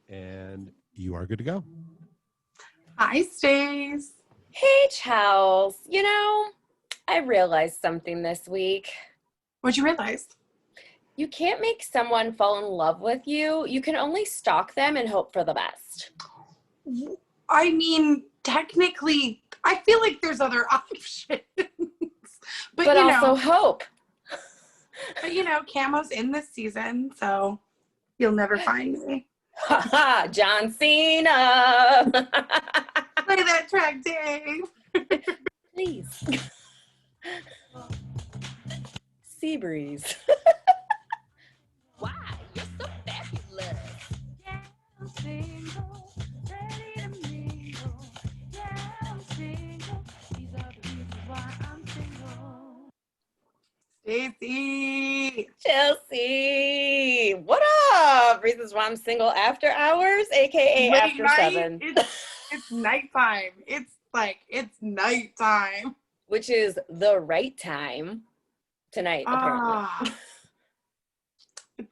And you are good to go. Hi, Stace. Hey, Charles. I realized something this week. What'd you realize? You can't make someone fall in love with you. You can only stalk them and hope for the best. I mean, technically, I feel like there's other options. But also hope. But, Camo's in this season, so you'll never find me. Ha ha, John Cena. Play that track, Dave. Please. Sea breeze. Why? You're so fabulous. Yeah, I'm single, ready to mingle. Yeah, I'm single. These are the reasons why I'm single. Stacey. Chelsea. What up? Reasons why I'm single after hours, aka Late after night, 7. It's nighttime. It's nighttime. Which is the right time tonight, apparently.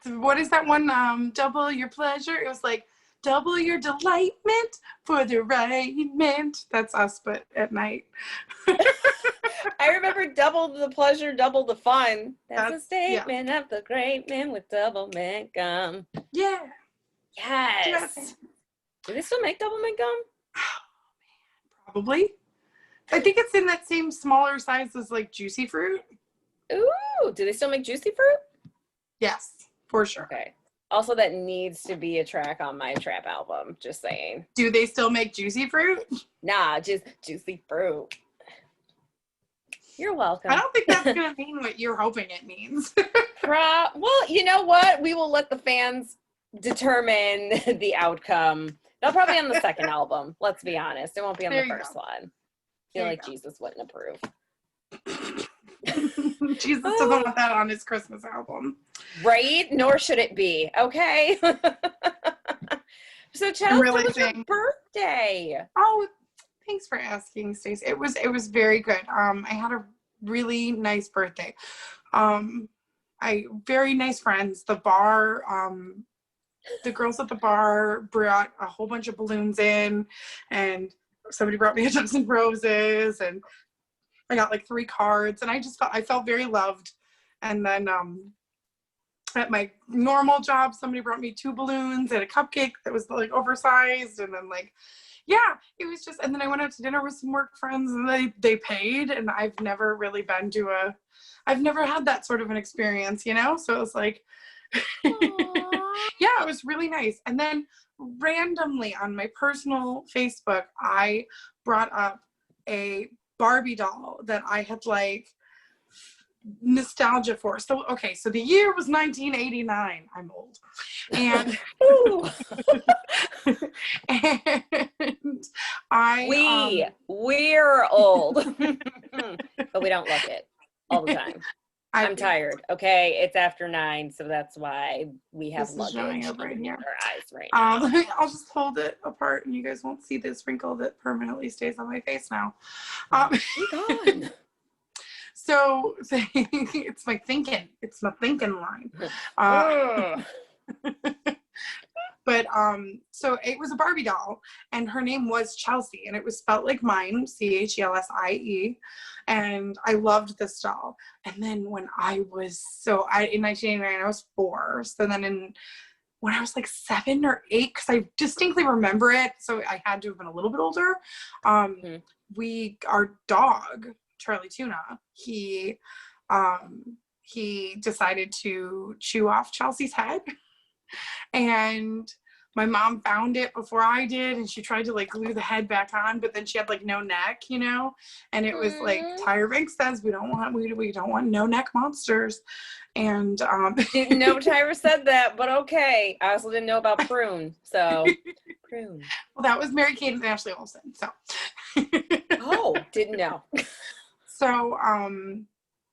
What is that one? Double your pleasure. It was like double your delightment for the right mint. That's us, but at night. I remember double the pleasure, double the fun. That's a statement yeah. of the great man with double mint gum. Yeah. Yes. Do they still make double mint gum? Probably. I think it's in that same smaller size as like Juicy Fruit. Ooh, do they still make Juicy Fruit? Yes, for sure. Okay. Also, that needs to be a track on my trap album. Just saying. Do they still make Juicy Fruit? Nah, just Juicy Fruit. You're welcome. I don't think that's going to mean what you're hoping it means. Well, you know what? We will let the fans determine the outcome. They'll probably on the second album. Let's be honest. It won't be on the first one. I feel like Jesus wouldn't approve. Jesus doesn't want that on his Christmas album. Right? Nor should it be. Okay? So, Chelsea, how was your birthday? Oh, thanks for asking, Stacey. It was very good. I had a really nice birthday. Very nice friends. The bar, the girls at the bar brought a whole bunch of balloons in, and somebody brought me a dozen roses, and I got like 3 cards, and I felt very loved. And then at my normal job, somebody brought me 2 balloons and a cupcake that was like oversized, and then it was just, and then I went out to dinner with some work friends, and they paid, and I've never really been to I've never had that sort of an experience, so it was like, yeah, it was really nice. And then randomly on my personal Facebook, I brought up a Barbie doll that I had like nostalgia for. So, okay, so the year was 1989. I'm old. And, and we're old. But we don't look it all the time. I'm tired. Okay, it's after 9, so that's why we have luggage right here. Our eyes right now. I'll just hold it apart, and you guys won't see this wrinkle that permanently stays on my face now. God. So it's my thinking. It's my thinking line. But so it was a Barbie doll, and her name was Chelsea, and it was spelled like mine, Chelsie, and I loved this doll. And then when in 1989, I was 4. So then when I was like 7 or 8, because I distinctly remember it, so I had to have been a little bit older. Our dog, Charlie Tuna, he decided to chew off Chelsea's head. And my mom found it before I did, and she tried to like glue the head back on, but then she had like no neck, and it was like Tyra Banks says we don't want no neck monsters. And didn't know Tyra said that, but okay. I also didn't know about Prune, so Prune. Well, that was Mary-Kate and Ashley Olsen. So didn't know.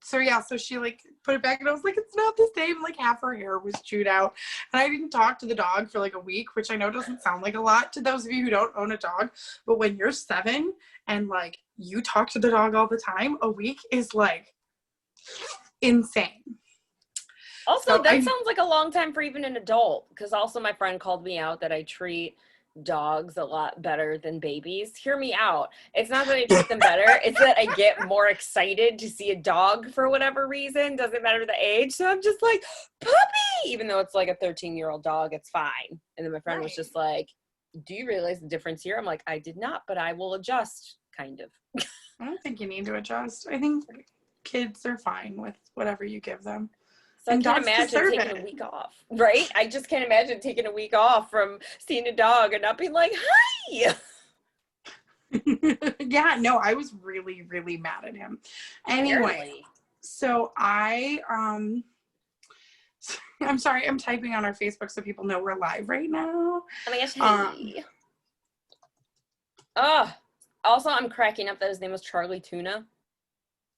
So she like put it back, and I was like, it's not the same. Like half her hair was chewed out, and I didn't talk to the dog for like a week, which I know doesn't sound like a lot to those of you who don't own a dog, but when you're 7 and like you talk to the dog all the time, a week is like insane. Also, So that sounds like a long time for even an adult, because also my friend called me out that I treat dogs a lot better than babies. Hear me out. It's not that I treat them better, it's that I get more excited to see a dog for whatever reason. Doesn't matter the age. So I'm just like, puppy! Even though it's like a 13-year-old dog, it's fine. And then my friend was just like, do you realize the difference here? I'm like, I did not, but I will adjust, kind of. I don't think you need to adjust. I think kids are fine with whatever you give them. So And I can't dogs imagine deserve taking it. a week off, right? I just can't imagine taking a week off from seeing a dog and not being like, hi! Yeah, no, I was really, really mad at him. Anyway, Apparently. so I'm sorry, I'm typing on our Facebook so people know we're live right now. Oh my gosh, hey. Also, I'm cracking up that his name was Charlie Tuna.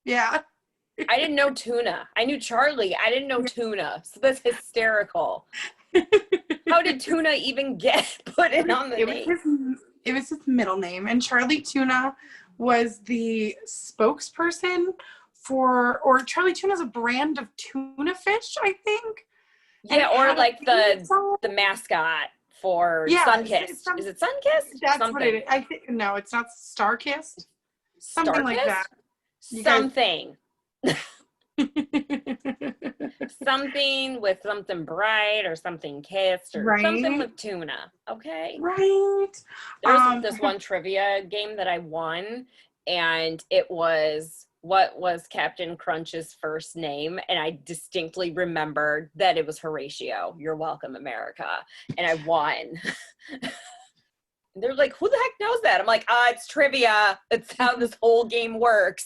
Yeah. I didn't know Tuna. I knew Charlie. I didn't know Tuna. So that's hysterical. How did Tuna even get put in on the name? It was his middle name, and Charlie Tuna was the spokesperson or Charlie Tuna is a brand of tuna fish, I think. Yeah, or like the mascot for Sunkissed. Is it Sunkissed? That's something. what it is. I think no, it's not Starkissed. Something like that. Something. Something with something bright or something kissed or something with tuna. Okay. Right. There was this one trivia game that I won, and it was what was Captain Crunch's first name, and I distinctly remembered that it was Horatio. You're welcome, America. And I won. They're like, who the heck knows that? I'm like, it's trivia. It's how this whole game works.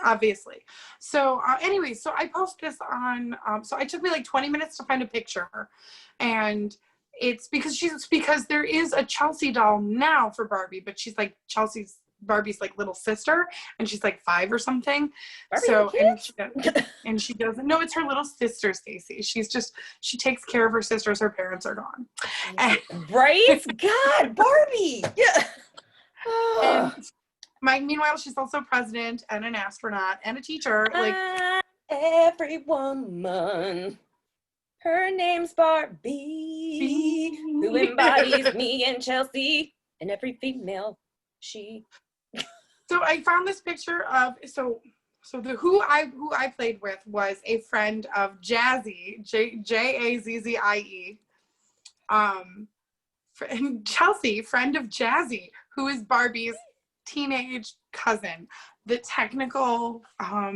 Obviously. So anyway, so I posted this on, so it took me like 20 minutes to find a picture, and it's because there is a Chelsea doll now for Barbie, but she's like Barbie's like little sister, and she's like 5 or something. Barbie, so and she doesn't know, it's her little sister, Stacy. She takes care of her sisters. Her parents are gone. Right? God, Barbie. Yeah. Meanwhile, she's also president and an astronaut and a teacher. Like every woman, her name's Barbie, who embodies me and Chelsea and every female she. So I found this picture of who I played with was a friend of Jazzy, Jazzie, Chelsea, friend of Jazzy, who is Barbie's teenage cousin. The technical, I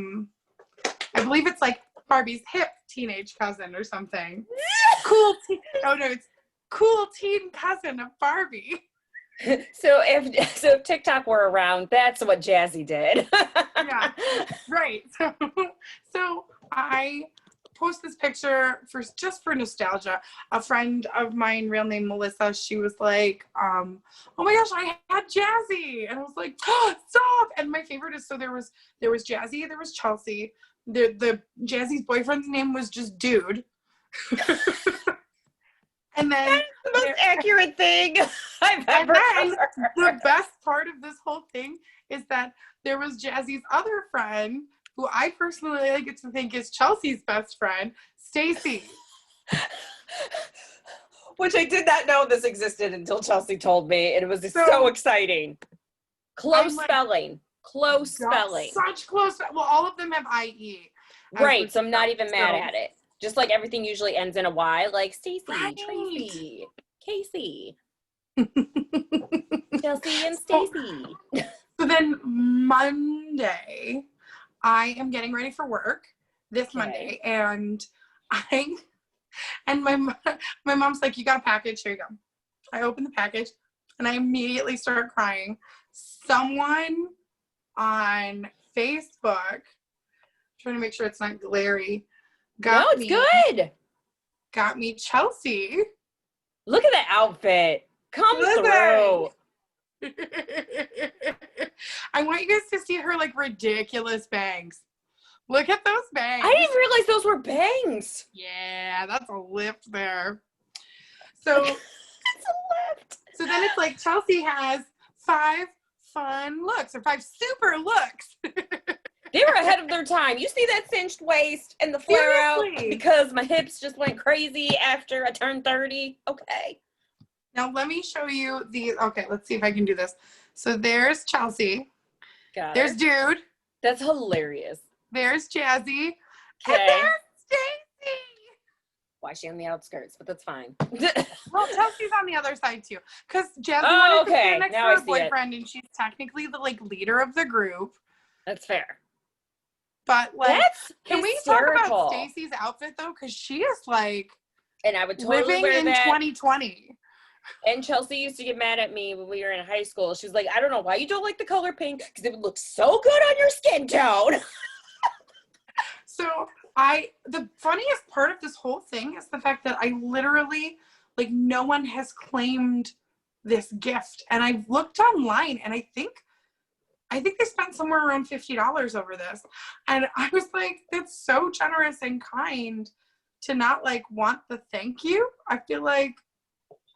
believe it's like Barbie's hip teenage cousin or something. It's cool teen cousin of Barbie. So if TikTok were around, that's what Jazzy did. Yeah, right. So I post this picture for nostalgia. A friend of mine, real name Melissa, she was like, oh my gosh, I had Jazzy. And I was like, oh, stop. And my favorite is, so there was Jazzy, there was Chelsea. The Jazzy's boyfriend's name was just Dude. And then that's the most accurate thing I've ever heard. The best part of this whole thing is that there was Jazzy's other friend, who I personally get to think is Chelsea's best friend, Stacy. Which I did not know this existed until Chelsea told me. And it was so exciting. Close spelling. Such close. Well, all of them have IE. Right. So I'm not even mad at it. Just like everything usually ends in a Y, like Stacy, right. Tracy, Casey, Chelsea, and Stacy. So then Monday, I am getting ready for work this Monday, and my mom's like, you got a package, here you go. I open the package and I immediately start crying. Someone on Facebook, trying to make sure it's not glary, got me Chelsea. Look at that outfit. Come through. I want you guys to see her like ridiculous bangs. Look at those bangs. I didn't realize those were bangs. Yeah, that's a lift there. So that's a lift. So then it's like Chelsea has 5 fun looks or 5 super looks. They were ahead of their time. You see that cinched waist and the flare out Seriously. because my hips just went crazy after I turned 30. Okay. Now let me show you okay, let's see if I can do this. So there's Chelsea. Got There's it. Dude. That's hilarious. There's Jazzy. And Okay. there's Stacy. Why is she on the outskirts? But that's fine. Well, Chelsea's on the other side too. Because Jazzy Oh, wanted to okay. stand next Now to I her see it. boyfriend, and she's technically the leader of the group. That's fair. But That's can we hysterical. talk about Stacy's outfit though? Because she is And I would totally living wear in that. 2020. And Chelsea used to get mad at me when we were in high school. She was like, I don't know why you don't like the color pink because it would look so good on your skin tone. So the funniest part of this whole thing is the fact that I literally, no one has claimed this gift. And I've looked online, and I think they spent somewhere around $50 over this. And I was like, that's so generous and kind to not want the thank you. I feel like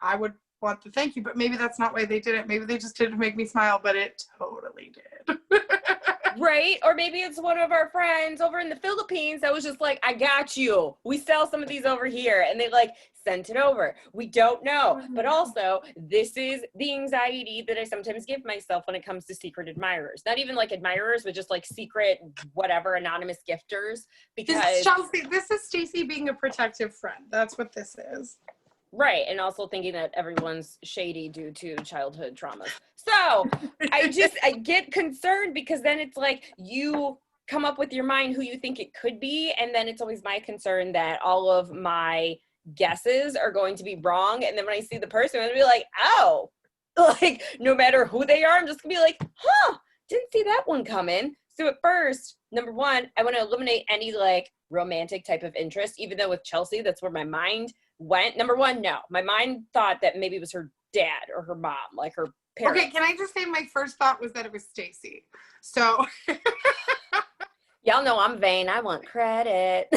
I would want the thank you, but maybe that's not why they did it. Maybe they just did it to make me smile, but it totally did. Right? Or maybe it's one of our friends over in the Philippines that was just like, I got you. We sell some of these over here. And they sent it over. We don't know. But also, this is the anxiety that I sometimes give myself when it comes to secret admirers. Not even admirers, but just secret, whatever, anonymous gifters. Because this is Stacy being a protective friend. That's what this is. Right. And also thinking that everyone's shady due to childhood traumas. So I get concerned because then it's you come up with your mind who you think it could be. And then it's always my concern that all of my guesses are going to be wrong. And then when I see the person, I'm going to be like, oh, no matter who they are, I'm just going to be like, huh, didn't see that one coming. So at first, number one, I want to eliminate any romantic type of interest, even though with Chelsea, that's where my mind went. Number one, no. My mind thought that maybe it was her dad or her mom, her parents. Okay, can I just say my first thought was that it was Stacy. So y'all know I'm vain. I want credit.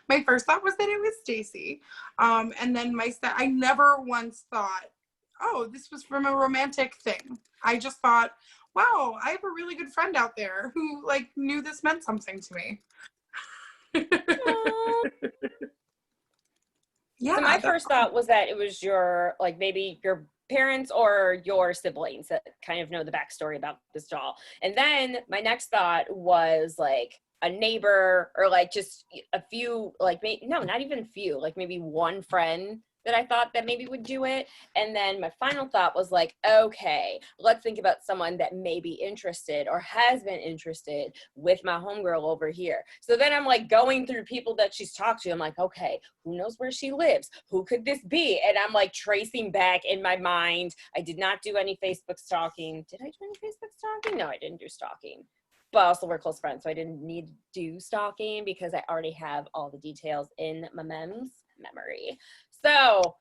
my first thought was that it was Stacy. And then I never once thought, oh, this was from a romantic thing. I just thought, wow, I have a really good friend out there who knew this meant something to me. Yeah. So my first thought was that it was your maybe your parents or your siblings that kind of know the backstory about this doll. And then my next thought was a neighbor or just a few no, not even a few, maybe one friend that I thought that maybe would do it. And then my final thought was okay, let's think about someone that may be interested or has been interested with my homegirl over here. So then I'm going through people that she's talked to. I'm okay, who knows where she lives? Who could this be? And I'm tracing back in my mind. I did not do any Facebook stalking. Did I do any Facebook stalking? No, I didn't do stalking. But also we're close friends, so I didn't need to do stalking because I already have all the details in my memory. So,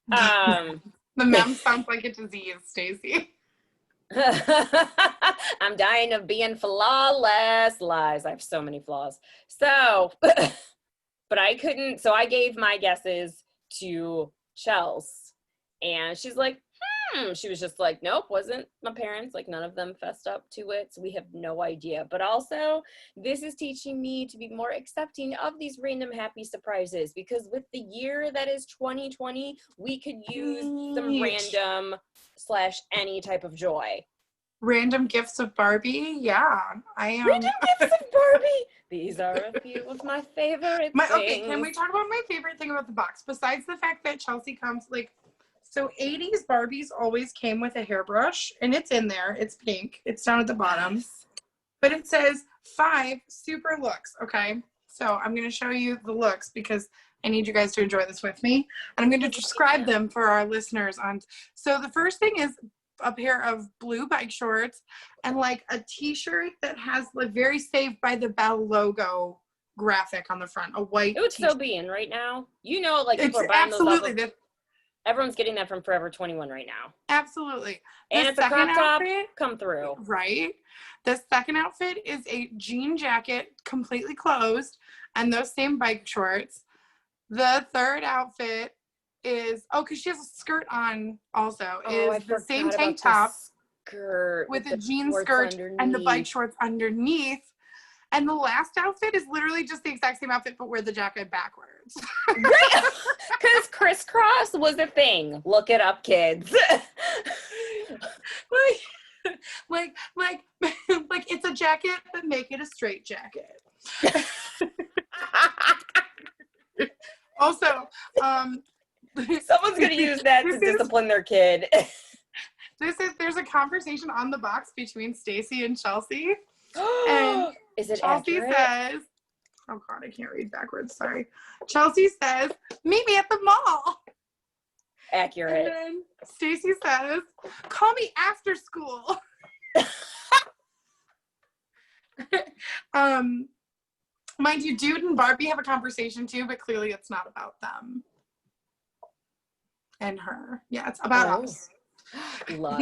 the mem sounds like a disease, Stacy. I'm dying of being flawless. Lies. I have so many flaws. So, but I couldn't. So I gave my guesses to Chels, and she's like, she was just nope, wasn't my parents. None of them fessed up to it. So we have no idea. But also, this is teaching me to be more accepting of these random happy surprises because with the year that is 2020, we could use some random / any type of joy. Random gifts of Barbie? Yeah, I am. Random gifts of Barbie? These are a few of my favorite things. Okay, can we talk about my favorite thing about the box? Besides the fact that Chelsea comes so 80s Barbies always came with a hairbrush, and it's in there. It's pink. It's down at the bottom. But it says 5 super looks, okay? So I'm going to show you the looks because I need you guys to enjoy this with me. And I'm going to describe them for our listeners. So the first thing is a pair of blue bike shorts and a t-shirt that has very Saved by the Bell logo graphic on the front, a white It would t-shirt. still be in right now. People It's are buying absolutely those off everyone's getting that from Forever 21 right now. Absolutely. And it's a crop top, come through. Right. The second outfit is a jean jacket, completely closed, and those same bike shorts. The third outfit is, because she has a skirt on also, is the same tank top. skirt with a the jean shorts skirt and the bike underneath. shorts underneath. And the last outfit is literally just the exact same outfit, but wear the jacket backwards. Right? Because crisscross was a thing. Look it up, kids. like it's a jacket, but make it a straight jacket. Also, Someone's going to use that to discipline their kid. there's a conversation on the box between Stacy and Chelsea. And Is it Chelsea accurate? says, oh God, I can't read backwards, sorry. Chelsea says, meet me at the mall. Accurate. And then Stacy says, call me after school. Mind you, Dude and Barbie have a conversation too, but clearly it's not about them and her. Yeah, it's about us. Love.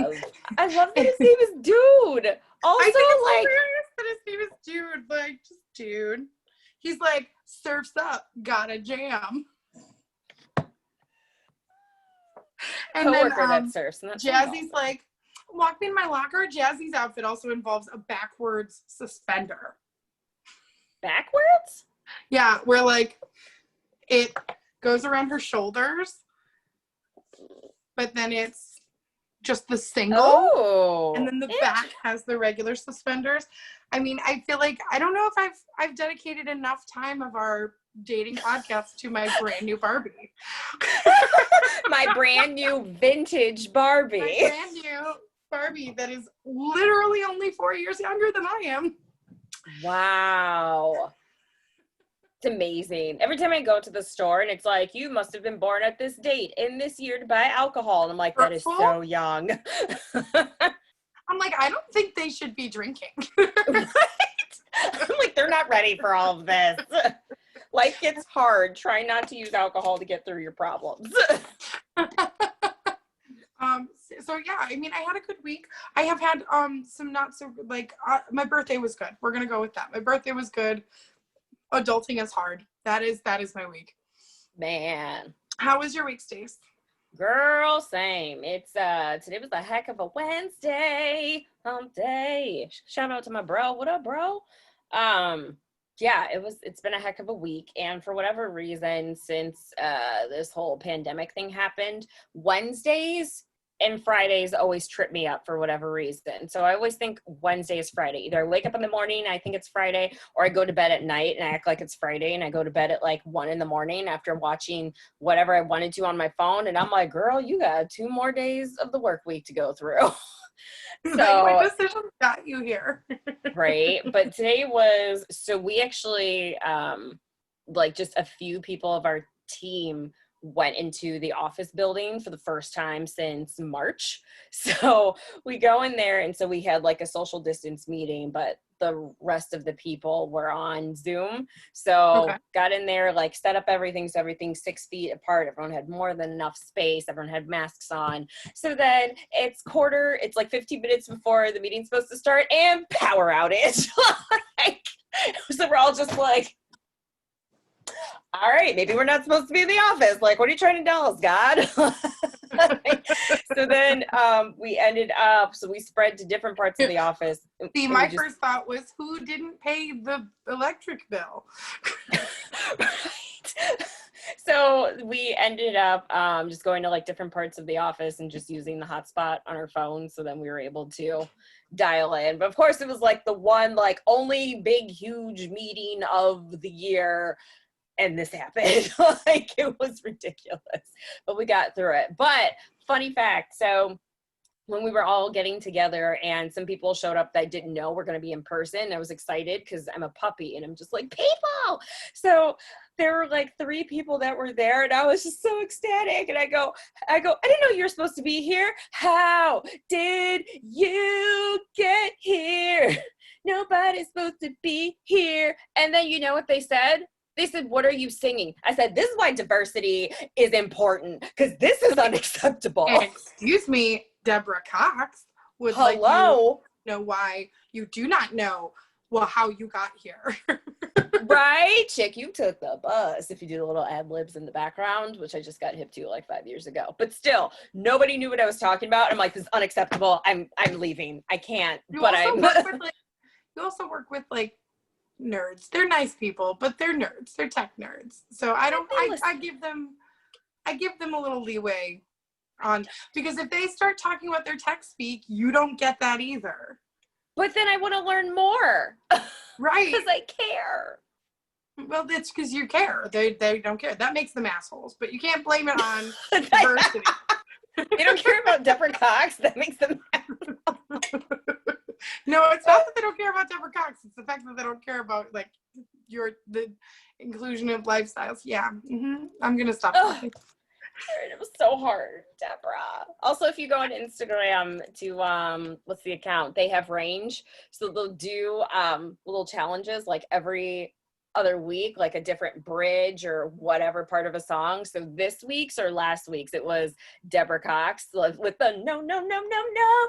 I love that his name is Dude. Also, I think it's like, hilarious that his name is Dude. Like, just Dude. He's like, surf's up, gotta jam. And coworker then that surfs. And that's Jazzy's like, walk me in my locker. Jazzy's outfit also involves a backwards suspender. backwards? Yeah, where like it goes around her shoulders, but then it's just the single. Oh. And then the back has the regular suspenders. I mean, I feel like I don't know if I've dedicated enough time of our dating podcast to my brand new Barbie. My brand new vintage Barbie. My brand new Barbie that is literally only 4 years younger than I am. Wow. It's amazing. Every time I go to the store and it's like, you must have been born at this date in this year to buy alcohol. And I'm like, that is so young. I'm like, I don't think they should be drinking. Right? I'm like, they're not ready for all of this. Life gets hard. Try not to use alcohol to get through your problems. So yeah, I mean, I had a good week. I have had some not so good, like my birthday was good. We're gonna go with that. My birthday was good. Adulting is hard. That is my week. Man. How was your week, Stace? Girl, same. It's today was a heck of a Wednesday. Hump day. Shout out to my bro. What up, bro? Yeah, it's been a heck of a week. And for whatever reason, since this whole pandemic thing happened, Wednesdays and Fridays always trip me up for whatever reason. So I always think Wednesday is Friday. Either I wake up in the morning, I think it's Friday, or I go to bed at night and I act like it's Friday and I go to bed at like 1 a.m. after watching whatever I wanted to on my phone. And I'm like, girl, you got 2 more days of the work week to go through. So what decision got you here? Right. But today was, so we actually, like just a few people of our team went into the office building for the first time since March. So we go in there, and so we had like a social distance meeting, but the rest of the people were on Zoom. So got in there, like set up everything. So everything's 6 feet apart. Everyone had more than enough space. Everyone had masks on. So then it's like 15 minutes before the meeting's supposed to start, and power outage. Like, so we're all just like, all right, maybe we're not supposed to be in the office. Like, what are you trying to tell us, God? So then we ended up, so we spread to different parts of the office. See, my first thought was, who didn't pay the electric bill? Right. So we ended up just going to like different parts of the office and just using the hotspot on our phone. So then we were able to dial in. But of course, it was like the one, like only big, huge meeting of the year. And this happened. Like, it was ridiculous, but we got through it. But funny fact, so when we were all getting together and some people showed up that didn't know we're going to be in person, I was excited because I'm a puppy and I'm just like, people. So there were like 3 people that were there and I was just so ecstatic. And I go, I didn't know you were supposed to be here. How did you get here? Nobody's supposed to be here. And then you know what they said? They said, what are you singing? I said, this is why diversity is important, because this is unacceptable. Excuse me, Deborah Cox would like you know why you do not know how you got here. Right? Chick, you took the bus. If you do the little ad libs in the background, which I just got hip to like 5 years ago. But still, nobody knew what I was talking about. I'm like, this is unacceptable. I'm leaving. I can't. You But also I'm work with, like, you also work with like nerds. They're nice people, but they're nerds. They're tech nerds. So I give them a little leeway on, because if they start talking about their tech speak, you don't get that either. But then I want to learn more. Right. Because I care. Well, it's because you care. They don't care. That makes them assholes. But you can't blame it on diversity. They don't care about Deborah Cox. That makes them No, it's not that they don't care about Deborah Cox. It's the fact that they don't care about like the inclusion of lifestyles. Yeah, I'm gonna stop. It was so hard, Deborah. Also, if you go on Instagram to what's the account? They have range, so they'll do little challenges like every other week, like a different bridge or whatever part of a song. So this week's or last week's, it was Deborah Cox with the no, no, no, no, no,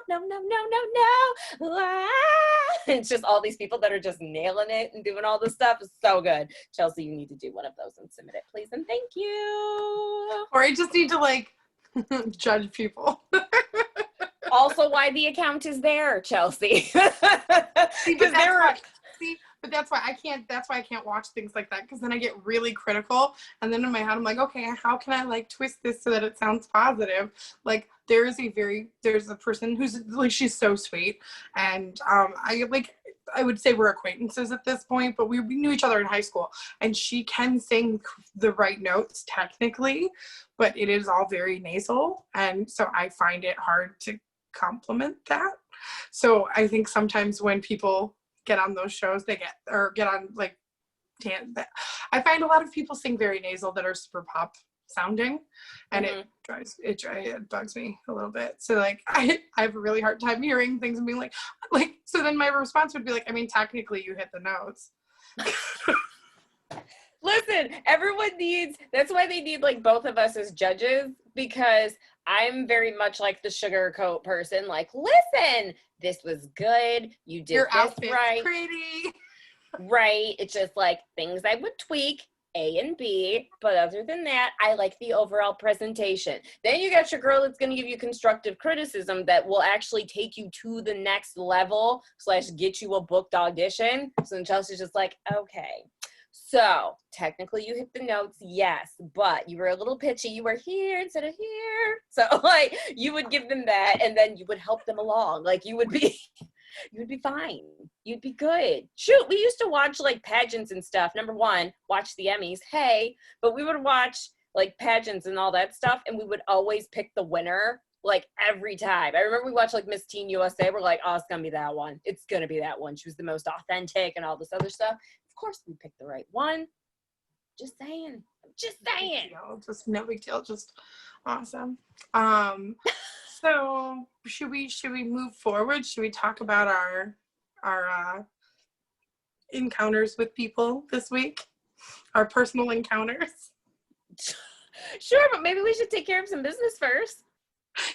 no, no, no, no, no. Ah. It's just all these people that are just nailing it and doing all this stuff. It's so good. Chelsea, you need to do one of those and submit it, please. And thank you. Or I just need to like judge people. Also, why the account is there, Chelsea. Because but that's why I can't. That's why I can't watch things like that, because then I get really critical, and then in my head I'm like, okay, how can I like twist this so that it sounds positive? Like there's a person who's like, she's so sweet, and I would say we're acquaintances at this point, but we knew each other in high school, and she can sing the right notes technically, but it is all very nasal, and so I find it hard to compliment that. So I think sometimes when people get on those shows, get on like, I find a lot of people sing very nasal that are super pop sounding, and it bugs me a little bit. So like I have a really hard time hearing things and being like, so then my response would be like, I mean, technically you hit the notes. Listen, everyone needs, that's why they need like both of us as judges, because I'm very much like the sugarcoat person. Like, listen, this was good. You did Your this outfit's right. pretty. Right. It's just like things I would tweak, A and B. But other than that, I like the overall presentation. Then you got your girl that's going to give you constructive criticism that will actually take you to the next level / get you a booked audition. So then Chelsea's just like, okay. So technically you hit the notes, yes, but you were a little pitchy. You were here instead of here. So like you would give them that, and then you would help them along. Like you would be fine. You'd be good. Shoot, we used to watch like pageants and stuff. Number one, watch the Emmys. Hey, but we would watch like pageants and all that stuff, and we would always pick the winner. Like every time. I remember we watched like Miss Teen USA. We're like, oh, it's gonna be that one. It's gonna be that one. She was the most authentic and all this other stuff. Of course we picked the right one. Just saying. Just no big deal. Just awesome. So should we move forward? Should we talk about our encounters with people this week? Our personal encounters? Sure, but maybe we should take care of some business first.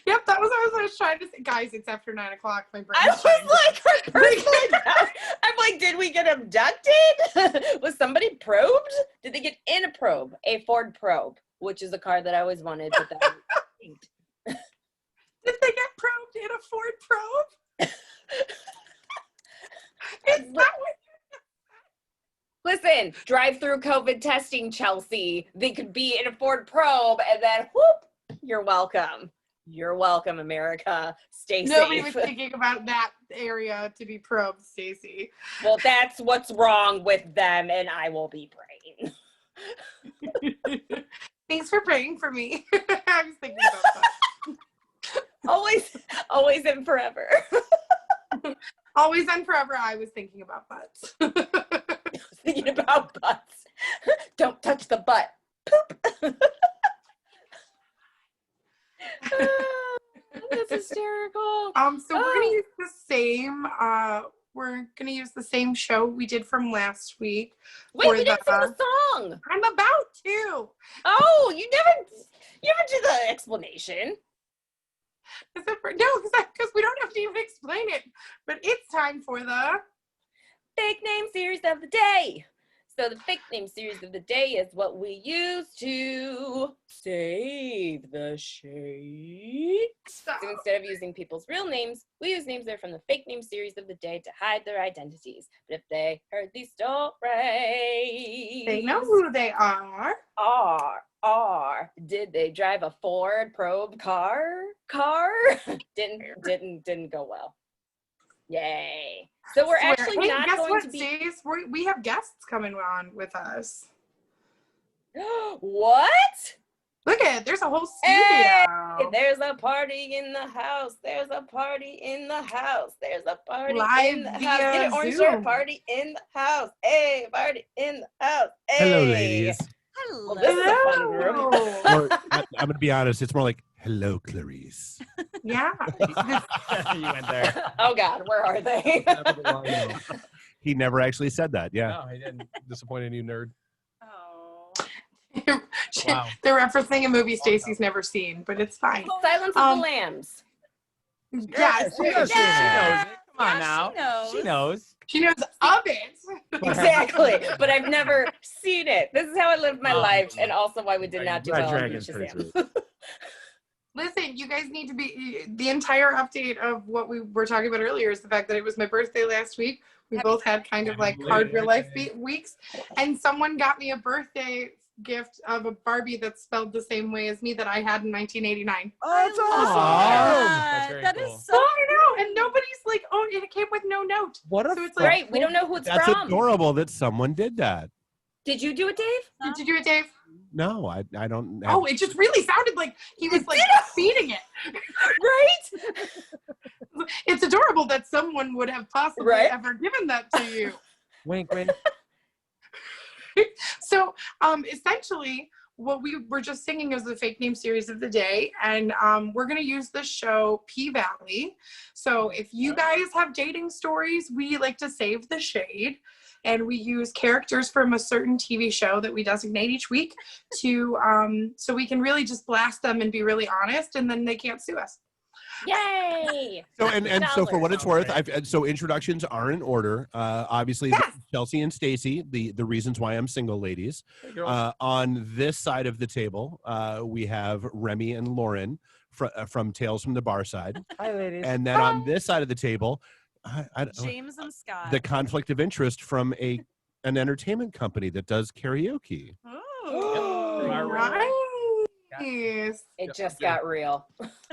Yep, that was what I was trying to say. Guys, it's after 9 o'clock. My brain. I was like, her personal encounter. I'm like, did we get abducted? Was somebody probed? Did they get in a probe? A Ford probe, which is a car that I always wanted, but that Did they get probed in a Ford probe? It's not what. Listen, drive-through COVID testing, Chelsea. They could be in a Ford probe, and then whoop, you're welcome. You're welcome, America. Stay Nobody safe. was thinking about that area to be probed, Stacey. Well, that's what's wrong with them, and I will be praying. Thanks for praying for me. I was thinking about that. Always and forever. Always and forever, I was thinking about butts. Thinking about butts. Don't touch the butt. Poop. That's hysterical. So we're gonna use the same show we did from last week. Wait, we didn't sing the song. I'm about to. Oh, you never do the explanation. Because we don't have to even explain it. But it's time for the Fake name series of the day. So the fake name series of the day is what we use to save the shade. So instead of using people's real names, we use names that are from the fake name series of the day to hide their identities. But if they heard these stories, They know who they are. Did they drive a Ford Probe car? Didn't go well. Yay. So we're actually Hey, not guess going what, to be. Stace? We have guests coming on with us. What? Look at it. There's a whole studio. Hey, there's a party in the house. There's a party in the house. There's a party Live in the house. via Get an orange Zoom. shirt. Party in the house. Hey, party in the house. Hey. Hello, ladies. Hello. Well, this is a fun group. Hello. Or, I'm going to be honest. It's more like, hello, Clarice. Yeah. You went there. Oh God, where are they? He never actually said that. Yeah. No, he didn't. Disappointed you, nerd. Oh. Wow. They're referencing a movie Stacy's never seen, but it's fine. Silence of the Lambs. Yes. She knows it. Come on Yeah, now. she knows. She knows of it. Exactly, but I've never seen it. This is how I live my Oh, life, and also why we did not do Red well on Dragon's pretty Shazam. sweet. Listen, you guys need to be, the entire update of what we were talking about earlier is the fact that it was my birthday last week. We both had kind of like hard real life weeks, and someone got me a birthday gift of a Barbie that's spelled the same way as me that I had in 1989. Oh, that's That's very That cool. is so I know, and nobody's like, oh, it came with no note. What a So it's like, Right, we don't know who it's That's from. adorable that someone did that. Did you do it, Dave? Did you do it, Dave? No, I don't. Have, Oh, it just really sounded like he was like feeding it. Right? It's adorable that someone would have possibly Right. ever given that to you. Wink, wink. So essentially what we were just singing is the fake name series of the day, and we're going to use the show Pea Valley. So if you guys have dating stories, we like to save the shade, and we use characters from a certain TV show that we designate each week to so we can really just blast them and be really honest, and then they can't sue us. Yay! So and so for what it's worth, Right. so introductions are in order. Obviously, Yes. Chelsea and Stacy, the reasons why I'm single, ladies. Hey, girls. On this side of the table, we have Remy and Lauren from Tales from the Bar side, Hi, ladies. and then on this side of the table, James and Scott. the conflict of interest from an entertainment company that does karaoke. Oh. Nice. It just got real.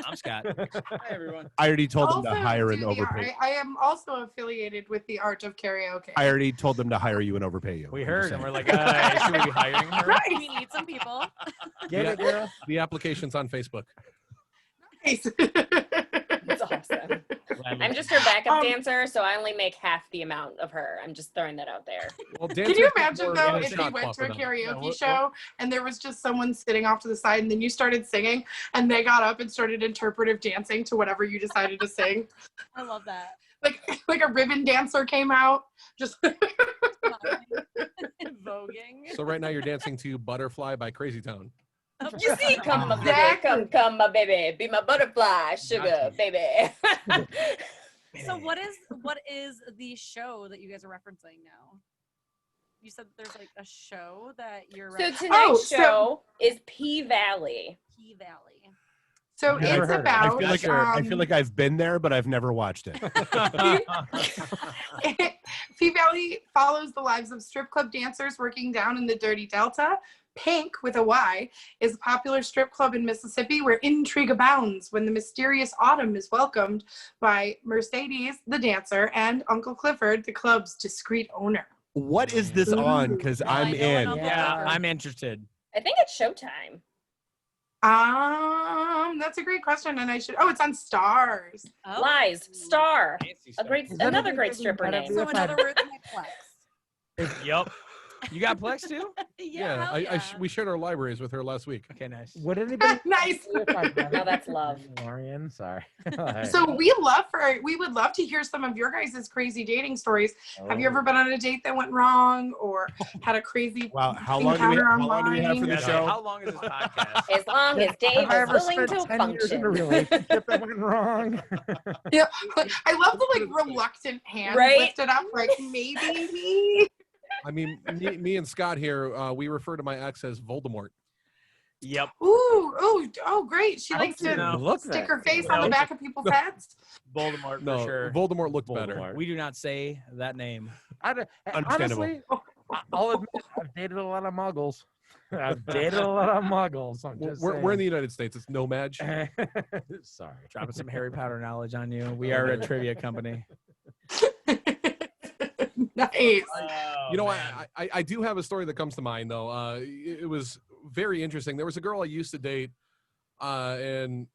I'm Scott. Hi, everyone. I already told them to Also hire do and the overpay. I am also affiliated with the Art of Karaoke. I already told them to hire you and overpay you. We I'm heard, just and we're saying. like, should we be hiring her? We need some people. Get it, girl? The application's on Facebook. Nice. It's awesome. I'm just her backup dancer, so I only make half the amount of her. I'm just throwing that out there. Well, Can you imagine though if you went to a karaoke show and there was just someone sitting off to the side and then you started singing and they got up and started interpretive dancing to whatever you decided to sing? I love that. Like a ribbon dancer came out. Just Voguing. So right now you're dancing to Butterfly by Crazy Town. You see, come my baby, Exactly. come my baby, be my butterfly, sugar baby. So what is the show that you guys are referencing now? You said there's like a show that you're So referencing. tonight's so- show is Pea Valley. Pea Valley. so Never it's heard of it. about I feel like I've been there, but I've never watched it. Pea Valley follows the lives of strip club dancers working down in the Dirty Delta. Pink, with a Y, is a popular strip club in Mississippi where intrigue abounds when the mysterious Autumn is welcomed by Mercedes, the dancer, and Uncle Clifford, the club's discreet owner. What is this on? Because I I'm know in. enough. Yeah, I'm interested. I think it's Showtime. That's a great question, and it's on Stars. Oh. Lies, Star, Fancy another great stripper name. So in other words, my Plex. Yup. You got Plex too? Yeah. hell yeah. We shared our libraries with her last week. Okay, nice. Would anybody? Nice. Now that's love. Lauren, sorry. So we would love to hear some of your guys' crazy dating stories. Have you ever been on a date that went wrong or had a crazy Wow, how long do we have for the Yeah, show? How long is this podcast? As long as Dave Have I is ever willing spent to 10 years in a function. relationship that went wrong? Yeah, but I love the reluctant hand Right? lifted up, like maybe me. I mean, me and Scott here, we refer to my ex as Voldemort. Yep. Oh, great. She likes you to know. stick her face on the back of people's heads. Voldemort No, for sure. Voldemort looked better. Voldemort. We do not say that name. Understandable. Honestly, I'll admit I've dated a lot of muggles. I've dated a lot of muggles. I'm just We're in the United States. It's no Madge. Sorry. Dropping some Harry Potter knowledge on you. We are a trivia company. Nice. You know, I do have a story that comes to mind, though. It was very interesting. There was a girl I used to date, and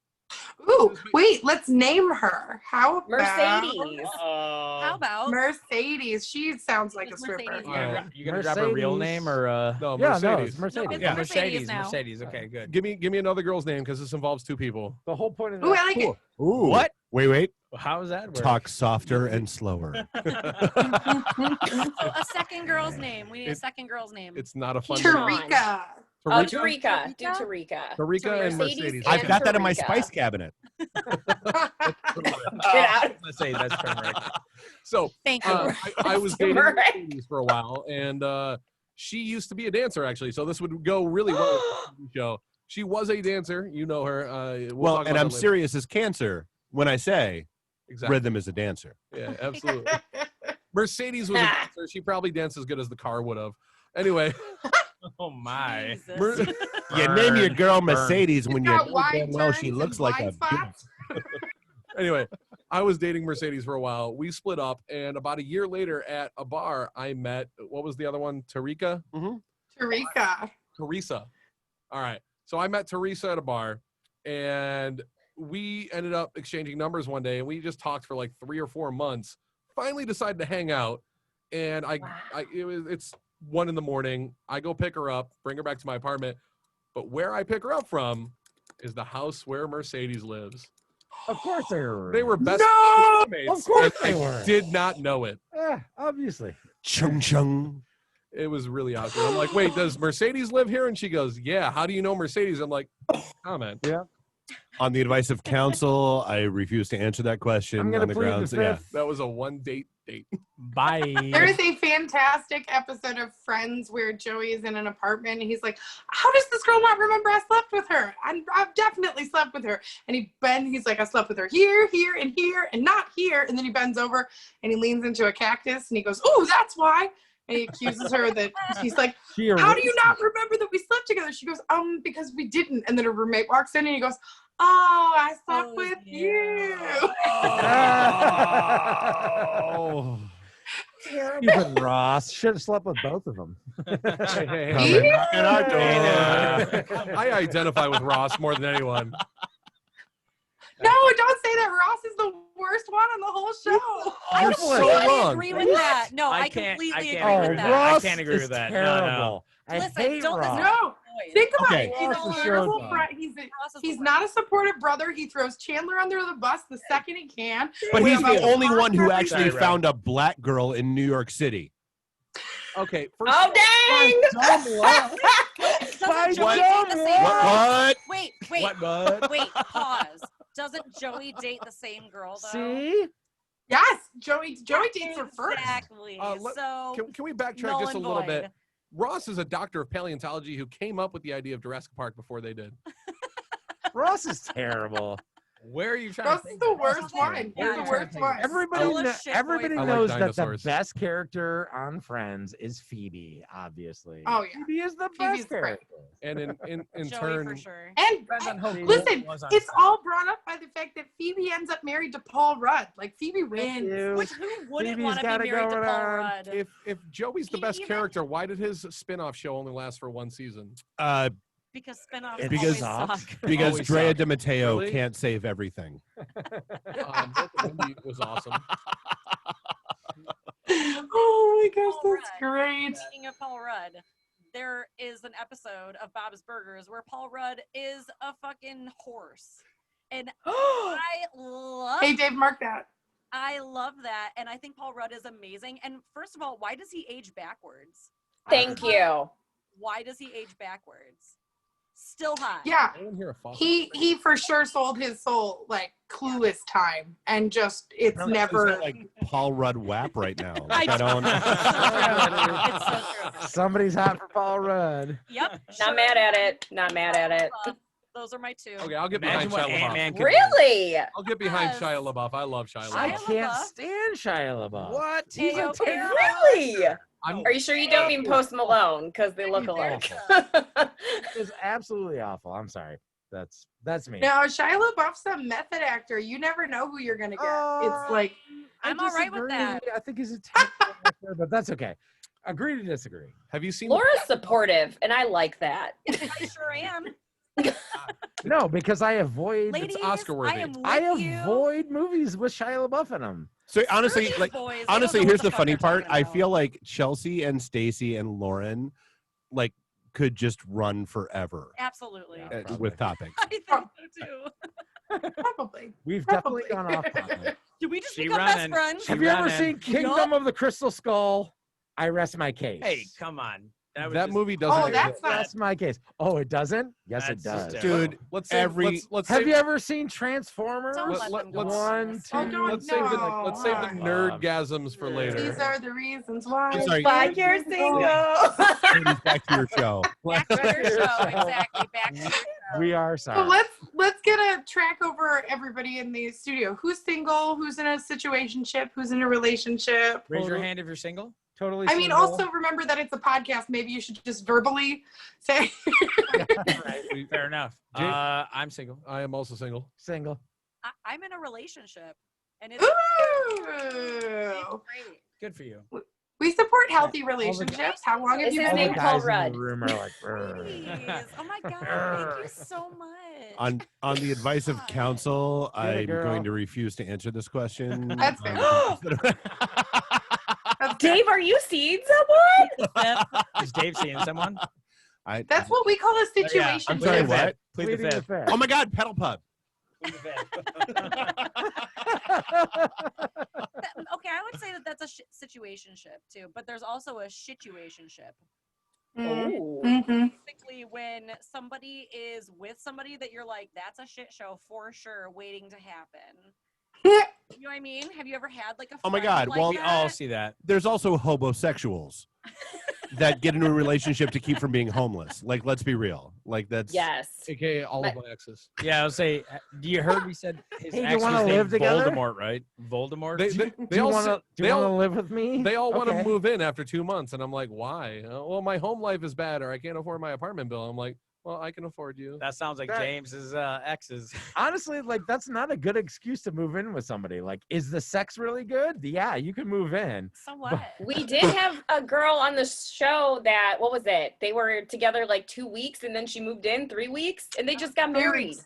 Ooh, wait, let's name her. How about Mercedes. How about Mercedes? She sounds like a It's stripper. Mercedes. You gonna drop a real name or no, Yeah, Mercedes. no, it's Mercedes. it's yeah, Mercedes now. Mercedes. Okay, good. Give me another girl's name because this involves two people. The whole point of Ooh, I that. like it. Ooh. What? Wait. How does that work? Talk softer and slower. So a second girl's name. We need a second girl's name. It's not a fun Sure. name. Tarika. Oh, Tarika. Do Tarika? Tarika. Tarika and Mercedes Mercedes. and I've got that in my Tarika. spice cabinet. Get out. Let's say that's turmeric. So Thank you. I was dating Turmeric. Mercedes for a while, and she used to be a dancer, actually. So this would go really well with the show. She was a dancer. You know her. We'll talk And about I'm that later. serious as cancer when I say Exactly. rhythm is a dancer. Yeah, absolutely. Mercedes was a dancer. She probably danced as good as the car would have. Anyway, Oh my. Jesus. You name your girl Burn. Mercedes when you Got know wide damn well she turns looks and like blind a spots. anyway, I was dating Mercedes for a while. We split up, and about a year later at a bar, I met, what was the other one? Tarika? Tarika. Teresa. All right. So I met Teresa at a bar, and we ended up exchanging numbers one day, and we just talked for like 3 or 4 months. Finally decided to hang out, and it's 1 a.m. I go pick her up, bring her back to my apartment, but where I pick her up from is the house where Mercedes lives. Of course they were. They were best No! roommates. Of course and they I were. did not know it. Yeah, obviously. chung chung. It was really awkward. I'm like, wait, does Mercedes live here? And she goes, yeah. How do you know Mercedes? I'm like, comment. Yeah. On the advice of counsel, I refuse to answer that question I'm gonna on the plead the grounds. fifth. That was a 1-date date. Bye. There is a fantastic episode of Friends where Joey is in an apartment and he's like, how does this girl not remember I slept with her? I've definitely slept with her. And he's like, I slept with her here, here, and here, and not here. And then he bends over and he leans into a cactus and he goes, oh, that's why. And he accuses her that he's like, how do you not remember that we slept together? She goes, because we didn't. And then her roommate walks in and he goes, oh, I slept with you. Oh. Stupid Ross. Should have slept with both of them. Hey. And our door. I identify with Ross more than anyone. No, don't say that. Ross is the worst one on the whole show. I You're completely so wrong. agree with that. No, I can't- completely I can't agree Oh, with that. Ross I can't agree is with that. No, terrible. I Listen, hate don't listen Ross. No, think about Okay. it. He's Ross a is terrible so friend. He's not a supportive brother. He throws Chandler under the bus the second he can. But We he's have the a only one who podcast actually Sorry, found a black girl in New York City. Okay, first Oh, dang! Doesn't Joey What? date the same girl? What? Wait, pause. Doesn't Joey date the same girl though? See? Yes, Joey dates her first. Exactly. let- So can we backtrack null just a and little void. bit? Ross is a doctor of paleontology who came up with the idea of Jurassic Park before they did. Ross is terrible. Where are you trying Ross to is think the of? worst one. He's Yeah, the yeah. worst one. Everybody, Still a shit everybody boy. I like knows that the dinosaurs. best character on Friends is Phoebe, obviously. Oh, yeah. Phoebe is the Phoebe's best great. character. And in Joey turn, for sure. And Depends on how cool listen, it was on it's set. all brought up by the fact that Phoebe ends up married to Paul Rudd. Like Phoebe wins. You. Which who wouldn't Phoebe's want to be got it married to going Paul on. Rudd? if Joey's the He best even- character, why did his spin-off show only last for 1 season? Because spinoffs Because- always suck. Because Always Drea suck. de Matteo Really? can't save everything. Wendy was awesome. Oh my gosh, Paul that's Rudd. great. Speaking of Paul Rudd, there is an episode of Bob's Burgers where Paul Rudd is a fucking horse. And I love Hey, Dave, mark that. I love that. And I think Paul Rudd is amazing. And first of all, why does he age backwards? Thank you. Why does he age backwards? Still hot. Yeah. Anyone hear a faucet? He for sure sold his soul like Clueless time, and just it's Sounds never like Paul Rudd WAP right now. I Like, I don't. It's so true. Somebody's hot for Paul Rudd. Yep. Not mad at it. Not mad at it. Those are my two. Okay, I'll get Imagine behind what Shia LaBeouf. Ant-Man could Really? I'll get behind Yes. Shia LaBeouf. I love Shia I LaBeouf. Shia can't LaBeouf. stand Shia LaBeouf. What? He's a Hey, terrible. Really? I'm, Are you sure you don't mean Post Malone? Because they look alike. It's absolutely awful. I'm sorry. That's me. no. Shia LaBeouf's a method actor. You never know who you're gonna get. It's like I I'm all right with disagree. that. I think he's a terrible actor, but that's okay. Agree to disagree. have you seen? Laura's supportive, and I like that. I sure am. No, because I avoid. Ladies, Oscar-worthy. I am with I you. avoid movies with Shia LaBeouf in them. So honestly, Screw like these boys. They don't honestly, know here's what the fuck funny they're part. talking I about. feel like Chelsea and Stacy and Lauren, like, could just run forever Absolutely. Yeah. with topics. I think so too. probably. We've Probably. definitely gone off topic. Did we just She become best running. friends? She Have you ever running. seen Kingdom of the Crystal Skull? I rest my case. Hey, come on. Was That just- movie doesn't. Oh, exist. that's not. That's my case. Oh, it doesn't? Yes, it That's does. hysterical. Dude, Let's save, every- let's Have save, you ever seen Transformers? Don't Let- let let- them go let's- on One, this. two, Oh, don't let's save the know. let's save the Why? nerdgasms for later. These are the reasons why. I'm sorry. 5 years single. Ladies, back to your show. Back to your show. Exactly. Back to your show. We are So sorry. let's get a track over everybody in the studio. Who's single? Who's in a situationship? Who's in a relationship? Raise your hand if you're single. Totally. I mean, single. also remember that it's a podcast. Maybe you should just verbally say. Fair enough. Jake? I'm single. I am also single. single. I'm in a relationship, and it's Ooh. great. Good for you. We support healthy relationships. How long have Is you his been All the name together? Paul guys in Rudd? the room are like, Please. Oh my god! Thank you so much. On the advice of counsel, Get it, I'm girl. going to refuse to answer this question. That's fair. That's, Dave, are you seeing someone? Is Dave seeing someone? that's what we call a Yeah, situation. I'm sorry, what? Plead the pleading the fifth. fifth. Oh my God, pedal pub. Okay, I would say that that's a situationship too, but there's also a situationship. Ooh. Mm-hmm. Basically, when somebody is with somebody that you're like, that's a shit show for sure, waiting to happen. You know what I mean? Have you ever had like a? Oh my friend God, like well, We that? all see that. There's also homosexuals that get into a relationship to keep from being homeless. Like, let's be real. Like, that's Yes. AKA all of But- my exes. Yeah, I'll say. Do you heard we said his Hey, you ex wanna was named live together? Voldemort, right? Voldemort. They Do all you want say- to they all live with me? they all want Okay. to move in after 2 months, and I'm like, why? Well, my home life is bad, or I can't afford my apartment bill. I'm like, well, I can afford you. That sounds like That- James's exes. Honestly, like that's not a good excuse to move in with somebody. Like, is the sex really good? Yeah, you can move in. So what? We did have a girl on the show that, what was it? They were together like 2 weeks and then she moved in 3 weeks and they just got married.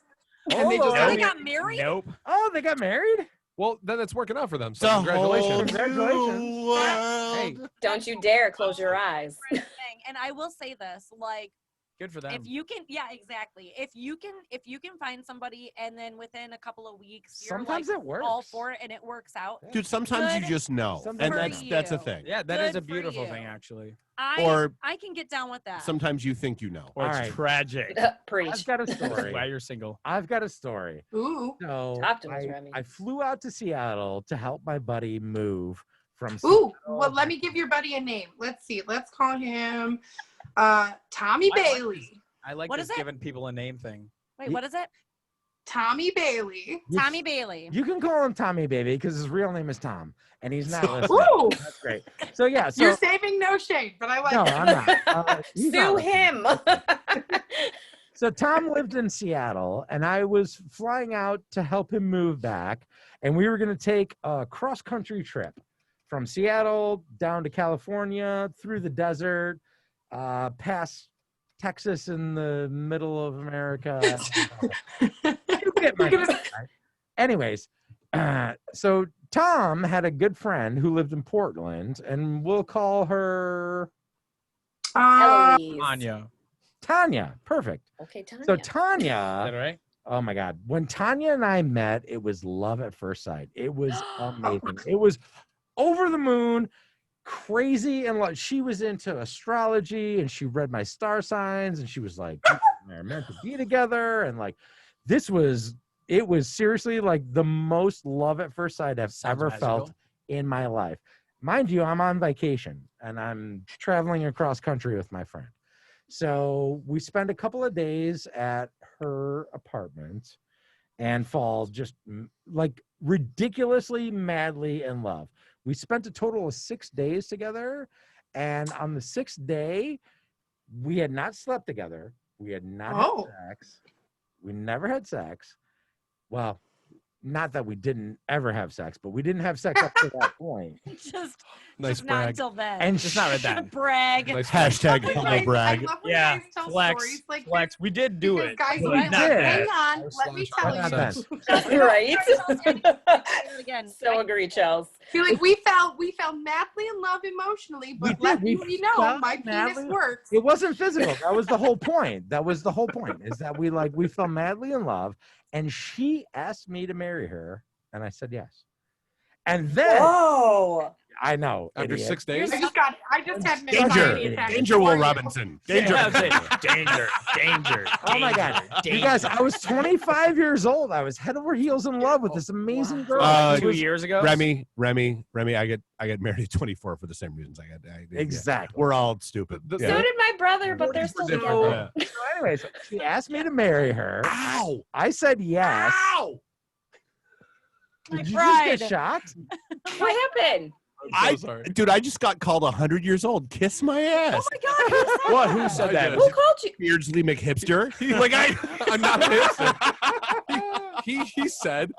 And they just Oh, got they got married? Nope. Oh, they got married? Well, then it's working out for them. So the congratulations. whole Congratulations. new world. Hey, Don't you dare close your eyes. Thing. And I will say this, like, Good for them. if you can, yeah, exactly. If you can find somebody, and then within a couple of weeks, you're Sometimes like it works. all for it, and it works out. Dude, sometimes you Good just know. Sometimes And for that's a you. thing. yeah, that is Good a for beautiful you. thing, actually. Or I can get down with that. sometimes you think you know. Or it's All right. tragic. Preach. I've got a That's story. why you're single. I've got a story. Ooh. So Talk to us, Remy. I flew out to Seattle to help my buddy move from Ooh. Seattle. Well, let me give your buddy a name. Let's see. Let's call him Tommy I like Bailey. I like What this is it? giving people a name thing. Wait, what is it? Tommy Bailey. You- Tommy Bailey. You can call him Tommy Baby because his real name is Tom, and he's not listening. Ooh. That's great. So yeah, so You're saving no shade, but I like no, it. I'm not. He's not Sue listening. him. So Tom lived in Seattle, and I was flying out to help him move back, and we were going to take a cross-country trip from Seattle down to California, through the desert, past Texas in the middle of America. You get my point, right? Anyways, so Tom had a good friend who lived in Portland, and we'll call her Eloise. Anya. Tanya. Perfect. Okay, Tanya. So Is Tanya. that right? Oh my God. When Tanya and I met, it was love at first sight. It was amazing. It was over the moon, crazy. And like she was into astrology and she read my star signs and she was like, We're meant to be together, and like it was seriously like the most love at first sight I've Sounds ever magical. felt in my life. Mind you, I'm on vacation and I'm traveling across country with my friend. So we spend a couple of days at her apartment and fall just like ridiculously madly in love. We spent a total of 6 days together, and on the 6th day, we had not slept together. We had not had sex. We never had sex. Well, not that we didn't ever have sex, but we didn't have sex up to that point. Just, Nice just not brag. until then. And Just not right then. brag. Nice Hashtag When humble guys- brag. I love when Yeah, guys tell flex, stories like flex. We did do because it. guys but are like, not did. hang that. on, let me tell But not then. you. Right? Again. So agree, Chels. Feel like we fell madly in love emotionally, but did. let We me know fell my penis madly- works. It wasn't physical. That was the whole point. That was the whole point, is that we fell madly in love, and she asked me to marry her, and I said yes. And then Whoa. I know, After idiot. 6 days? I just had an Danger. anxiety attack Danger, Will before you. Robinson. Danger. Danger. Danger. Danger. Oh my God. You guys, I was 25 years old. I was head over heels in love with this amazing girl. Uh, It 2 was- years ago. Remy. I get married at 24 for the same reasons. Yeah. Exactly. We're all stupid. The- So did my brother, but they're still together. Yeah. So anyways, she asked me to marry her. Ow! I said yes. Ow! My Did you pride. just get shocked? What happened? I'm so sorry. Dude, I just got called 100 years old. Kiss my ass. What? Who said I that? did. Who called you? Beardsley McHipster. Like I'm not a hipster. He said,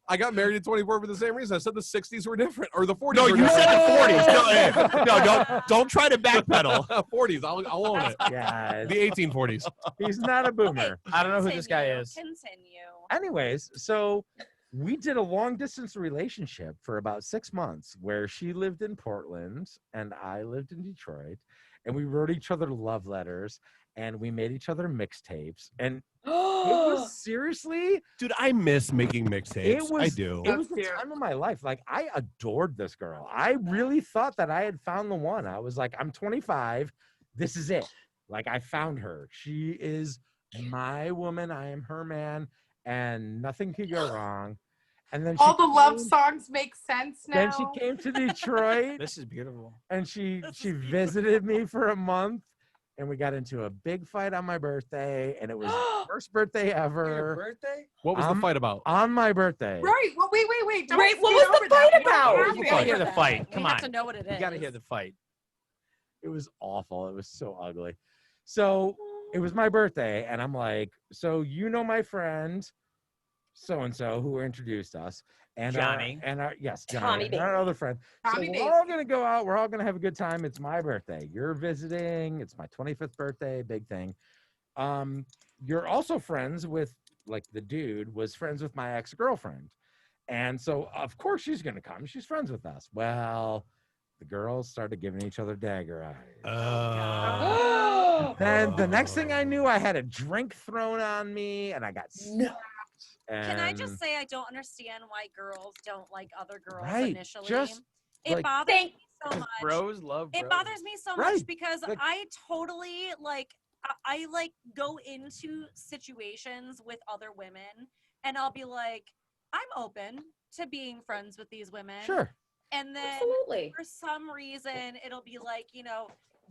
I got married at 24 for the same reason. I said the 60s were different, or the 40s No, were you different. said the 40s. No, don't try to backpedal. 40s, I'll own it. Yeah, The 1840s. he's not a boomer. I don't know who this guy Continue, is. Continue. Anyways, so we did a long distance relationship for about 6 months where she lived in Portland and I lived in Detroit, and we wrote each other love letters and we made each other mixtapes, and it was seriously, Dude, I miss making mixtapes. I was- do. it was the That's cute. time of my life. Like, I adored this girl. I really thought that I had found the one. I was like, I'm 25. This is it. Like, I found her. She is my woman. I am her man, and nothing could go wrong. And then All she the love came- songs make sense now. Then she came to Detroit This is beautiful. and she visited me for a month, and we got into a big fight on my birthday, and it was the first birthday ever birthday? What was the fight about? on my birthday. Right. Well, wait. Don't Right, what skip was the over that. fight What about? happened? You gotta hear the fight. We Come have on. to know what it is. You gotta hear the fight. It was awful. It was so ugly. So it was my birthday, and I'm like, so you know my friend so and so who introduced us, and Johnny. yes, Tommy Johnny, and our other friend. Tommy So Bates. we're all gonna go out. We're all gonna have a good time. It's my birthday. You're visiting. It's my 25th birthday. Big thing. You're also friends with, like, the dude was friends with my ex-girlfriend, and so of course she's gonna come. She's friends with us. Well, the girls started giving each other dagger eyes. Oh. Then the next thing I knew, I had a drink thrown on me, and I got No. Can I just and- say I don't understand why girls don't like other girls Right, initially? just, It like- bothers Thank- me so much. Bros love bros. It bothers me so Right, much because like- I totally like I like go into situations with other women and I'll be like, I'm open to being friends with these women. Sure. And then Absolutely. for some reason it'll be like,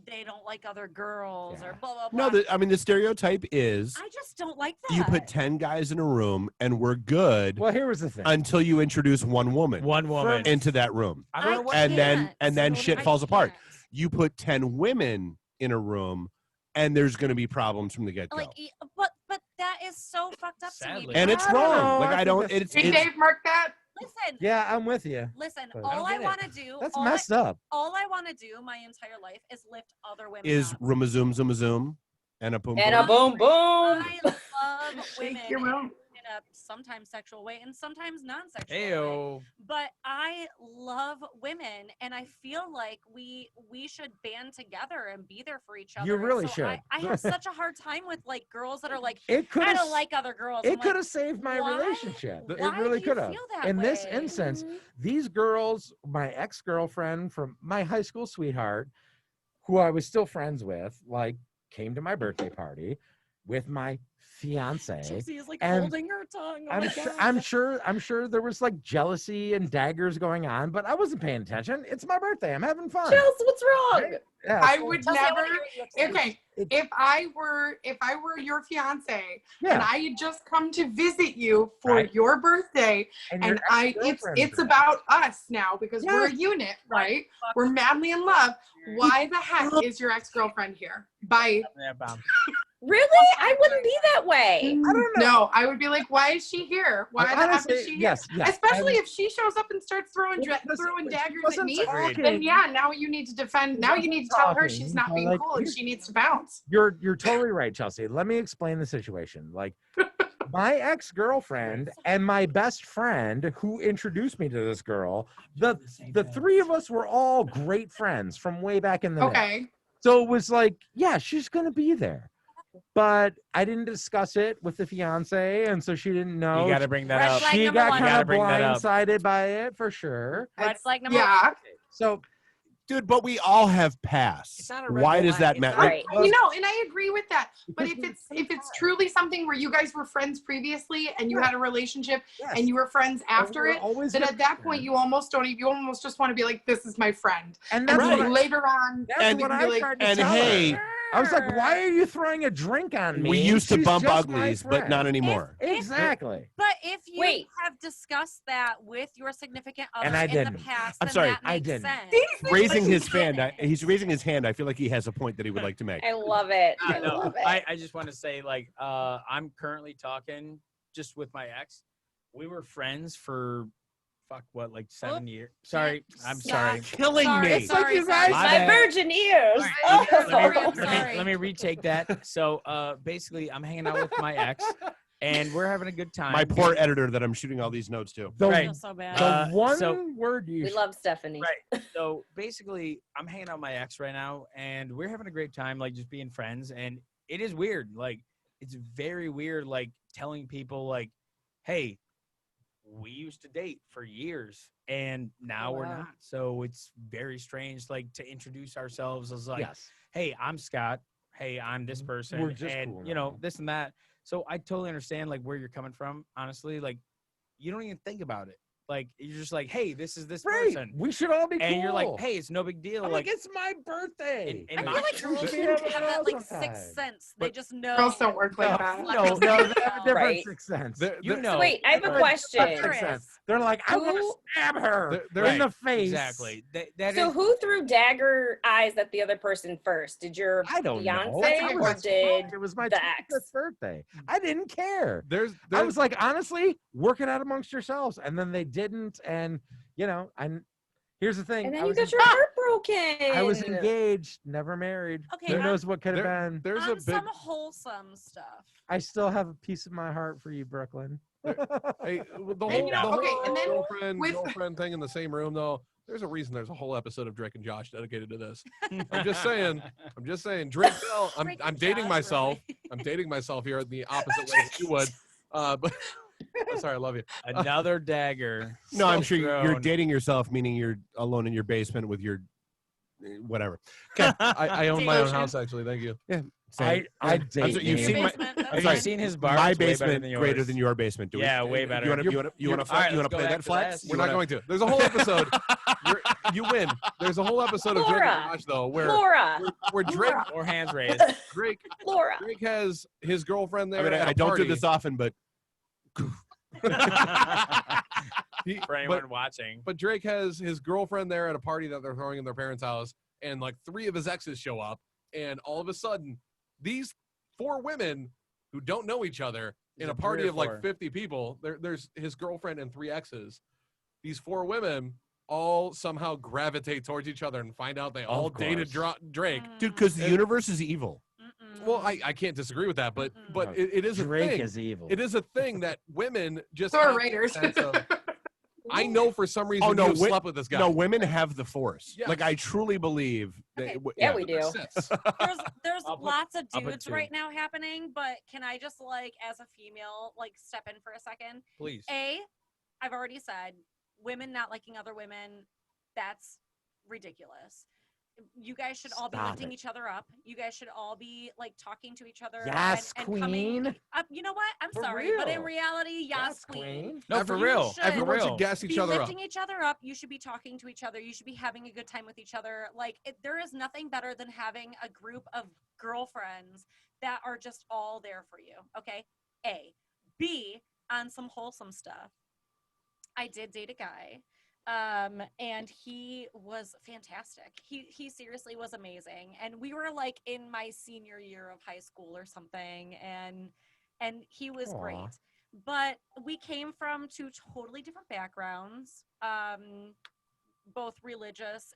they don't like other girls or Yeah. blah blah blah. No, the stereotype is I just don't like that. you put 10 guys in a room and we're good Well, here was the thing. until you introduce one woman One woman. into that room. I don't know what. And then can't. shit I falls apart. can't. You put 10 women in a room and there's going to be problems from the get-go. Like, but that is so fucked up Sadly. to me. And it's I don't wrong. know, Like, I I think don't, that's- it's, Did it's Dave mark that? Listen, Yeah, I'm with you. listen. But- All I get it. want to do, That's all messed up. all I want to do my entire life is lift other women is up. Rumazoom Zoom Zoom and a boom And a boom. boom boom. I love women Shake your room. in a sometimes sexual way and sometimes non-sexual way. Ayo. But I love women, and I feel like we should band together and be there for each other. You And really so should. I have such a hard time with like girls that are like, It could I have. don't like other girls. It I'm could like, have saved my why? relationship. Why It really do you could have. feel that In this way? instance, these girls, my ex-girlfriend from my high school sweetheart, who I was still friends with, like, came to my birthday party. with my fiance. Chelsea is like and holding her tongue. Oh I'm my sure, God. I'm sure there was like jealousy and daggers going on, but I wasn't paying attention. It's my birthday. I'm having fun. Chels, what's wrong? Yeah, I so- would Chelsea, I never. wanna hear what you have to say. Okay, if I were your fiance and yeah. I had just come to visit you for Right. your birthday, your and it's ex-girlfriend's about us now because we're a Yes. unit, right? Fuck. We're madly in love. Why the heck is your ex-girlfriend here? Bye. Yeah, bomb. Really? I wouldn't be that way. I don't know. No, I would be like, why is she here? Why the heck Honestly, is she here? yes, yes. Especially And- if she shows up and starts throwing Well, because throwing she daggers at wasn't me. talking. Then yeah, now you need to defend. Now you need to tell her talking, she's not but, being like, cool and here's- she needs to bounce. You're totally right, Chelsea. Let me explain the situation. Like my ex-girlfriend and my best friend who introduced me to this girl, the three of us were all great friends from way back in the day. Okay. So it was like, yeah, she's gonna be there. But I didn't discuss it with the fiance, and so she didn't know. You got to bring that Red up. flag She number got one. You kind gotta of bring that up. blindsided by it for sure. Red It's- flag number Yeah. one. So Dude, but we all have pasts. It's not a red Why does flag, that it's matter? not- Right. You know, and I agree with that. But if it's truly something where you guys were friends previously and you had a relationship yes. and you were friends after we're it, always then good at that friends. point you almost just want to be like, this is my friend. And And that's then what I, later on, that's and what you I like- tried to and tell hey, her. I was like, why are you throwing a drink on me? We used to She's bump just my uglies, but not friend." anymore. Exactly. But if you Wait. have discussed that with your significant other And I in didn't. the past, I'm then sorry, that I makes didn't. sense. Raising But his you hand, didn't. he's raising his hand. I feel like he has a point that he would like to make. I love it. I No, love it. I just want to say, like, I'm currently talking just with my ex. We were friends for like 7 years. Sorry, I'm sorry. Killing Sorry, me. It's like you guys- My My bad. virgin ears. All right, Sorry, I'm Oh. sorry. let me retake that. So basically, I'm hanging out with my ex, and we're having a good time. My poor editor that I'm shooting all these notes to. The, I Right. feel so bad. the one so- word you We love Stephanie. Right. So basically, I'm hanging out with my ex right now, and we're having a great time, like just being friends. And it is weird. Like, it's very weird, like telling people, like, hey, we used to date for years, and now Oh, we're wow. not. So it's very strange, like, to introduce ourselves as like, yes. hey, I'm Scott. Hey, I'm this person. We're just and cool you know, now. this and that. So I totally understand like where you're coming from. Honestly, like, you don't even think about it. Like, you're just like, hey, this is this Right. person. We should all be cool. And you're like, hey, it's no big deal. I'm like, like, it's my birthday. in I my feel like Sure, girls we have have it that all like sometimes. sixth sense. They But- just know. Girls don't work like that. No, they have a different Right. sixth sense. you know. So wait, I have a Different question. sixth sense. They're like, I want to Who- stab her They're- in the Right, face. Exactly. That So is- who threw dagger eyes at the other person first? Did your I don't know. fiance That's a good or question. did It was my the 25th ex? birthday. I didn't care. There's I was like, honestly, work it out amongst yourselves. And then they didn't. And, you know, here's the thing. And then I you was got your heart broken. I was engaged, never married. Okay, Who I'm- knows what could have been? there's a on big some wholesome stuff. I still have a piece of my heart for you, Brooklyn. hey, the And, whole, you know, the okay, whole and then with- girlfriend thing in the same room though. There's a reason there's a whole episode of Drake and Josh dedicated to this. I'm just saying. Drake Bell. I'm Drake and dating Josh, myself. really. I'm dating myself here in the opposite way that you would. But I'm sorry, I love you. another dagger. No, I'm sure you're thrown. dating yourself, meaning you're alone in your basement with your whatever. Okay. I own my own Devotion. house actually. Thank you. Same. I I'm date sorry, you've me. seen my Basement, I'm Have sorry, you seen his bar? my It's way better basement than greater yours. than your basement. Yeah, way better. You want to All right, you want let's to go play back that to flex? this. We're not going to. There's a whole episode. You win. There's a whole episode of Drake and Laura. Josh though, where Flora. where Drake Or hands raised. Drake Flora. Drake has his girlfriend there. I mean, at a I don't do party. this often, but He- For anyone watching. But Drake has his girlfriend there at a party that they're throwing in their parents' house, and like 3 of his exes show up, and all of a sudden, these 4 women who don't know each other Is in it a party 3 or of like 4? 50 people, there's his girlfriend and 3 exes. These 4 women all somehow gravitate towards each other and find out they all Of dated course. Drake. dude, because the And- universe is evil. Mm-mm. Well, I can't disagree with that, but Mm-mm. but it is a Drake thing. is evil. It is a thing that women just So are have a writers. sense of- I know for some reason Oh, no, you wi- slept with this guy. No, women have the force. Yes. Like I truly believe. That, Okay. Yeah, we do. Assists. There's I'll put- lots of I'll put dudes 2. right now happening, but can I just like as a female like step in for a second? Please. I've already said women not liking other women, that's ridiculous. you guys should all be Stop lifting it. each other up. You guys should all be like talking to each other. Yes, and queen. coming up. You know what? I'm For sorry, but in real. reality, yes, queen. No, for Every- real. should For Everyone real. should gas each Be other up. lifting each other up. You should be talking to each other. You should be having a good time with each other. Like there is nothing better than having a group of girlfriends that are just all there for you. Okay. A. B. On some wholesome stuff. I did date a guy. And he was fantastic. He seriously was amazing. And we were like in my senior year of high school or something, and he was Aw. great. But we came from two totally different backgrounds, both religious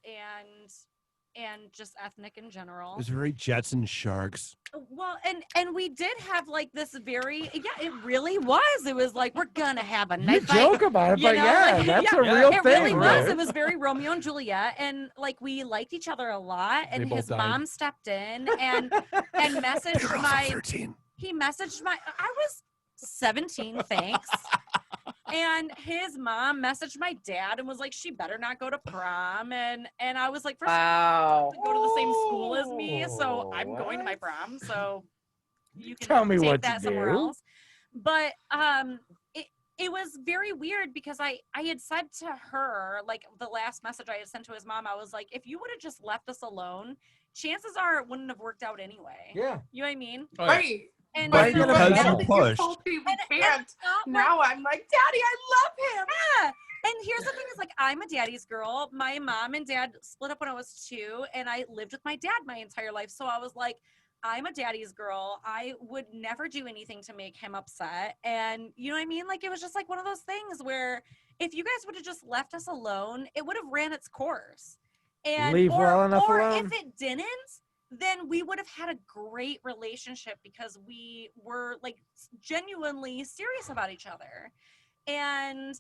and just ethnic in general. It was very Jets and Sharks. Well, and we did have like this very, it really was. It was like, we're gonna have a You night fight. joke about it, You but know, yeah, like, that's yeah, a real it thing. really was. dude. It was very Romeo and Juliet, and like we liked each other a lot. They And both his died. mom stepped in and messaged They're also my. 13. He messaged my. I was 17, thanks. And his mom messaged my dad and was like, "She better not go to prom." And I was like, "First of all, Wow. to go to the same school as me, so Oh, I'm going to my what? prom. So you can Tell me take what to that somewhere do. else." But it was very weird because I had said to her, like the last message I had sent to his mom, I was like, if you would have just left us alone, chances are it wouldn't have worked out anyway. Yeah. You know what I mean? Oh, yeah. Right. And But so- you because know, you you pushed. told me we and can't. it's not like- Now I'm like, Daddy, I love him. Yeah. And here's the thing is like, I'm a daddy's girl. My mom and dad split up when I was 2, and I lived with my dad my entire life. So I was like, I'm a daddy's girl. I would never do anything to make him upset. And you know what I mean? Like, it was just like one of those things where if you guys would have just left us alone, it would have ran its course. And Leave well enough or alone. if it didn't, then we would have had a great relationship because we were like genuinely serious about each other. And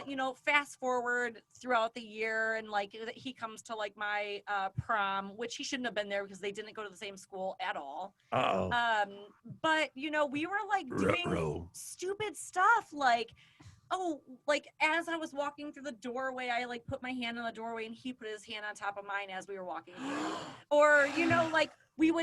you know, fast forward throughout the year, and like he comes to like my prom, which he shouldn't have been there because they didn't go to the same school at all. Uh-oh. But you know, we were like doing Ruh-roh. stupid stuff, like like as I was walking through the doorway, I like put my hand on the doorway and he put his hand on top of mine as we were walking through. Or you know, like it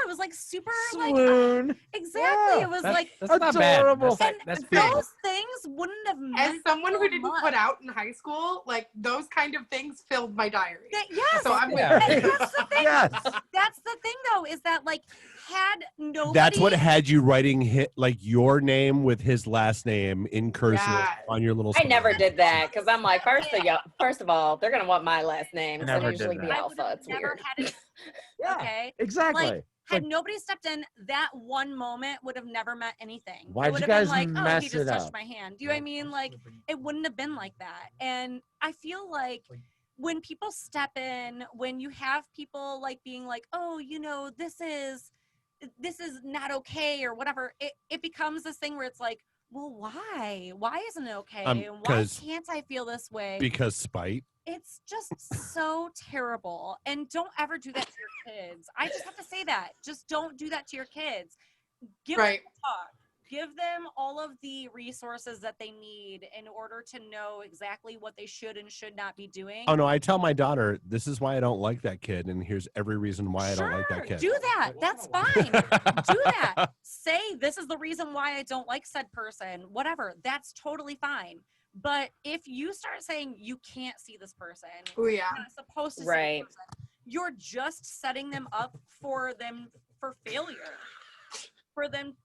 was like super like Swoon. exactly. Yeah, It was That's, like that's not bad. adorable. That's and big. those things wouldn't have meant As someone so who didn't much. put out in high school, like those kind of things filled my diary. Yes. So I'm with Yeah. you. And that's the thing. Yes. That's the thing, though, is that like had nobody. That's what had you writing like your name with his last name in cursive Yeah. on your little. I never sign. did that because I'm like, first of all, they're gonna want my last name. 'cause Never I'm did usually that. the I would alpha. have It's never weird. had it. Yeah. Okay. Exactly. Like, had Like- nobody stepped in, that one moment would have never meant anything. Why'd it would you have guys been like, oh, mess he it just touched up? my hand. Do you know what I mean? Like, it wouldn't have been like that. And I feel like when people step in, when you have people like being like, oh, you know, this is not okay or whatever, it becomes this thing where it's like, well, why isn't it okay? And why 'cause- can't I feel this way? Because spite. It's just so terrible. And don't ever do that to your kids. I just have to say that. Just don't do that to your kids. Give Right. them a talk. Give them all of the resources that they need in order to know exactly what they should and should not be doing. Oh no, I tell my daughter this is why I don't like that kid, and here's every reason why I don't like that Sure, kid. do that. That's fine. Do that. Say this is the reason why I don't like said person. Whatever. That's totally fine. But if you start saying you can't see this person, Oh yeah. you're not supposed to see Right. this person, you're just setting them up for failure, for them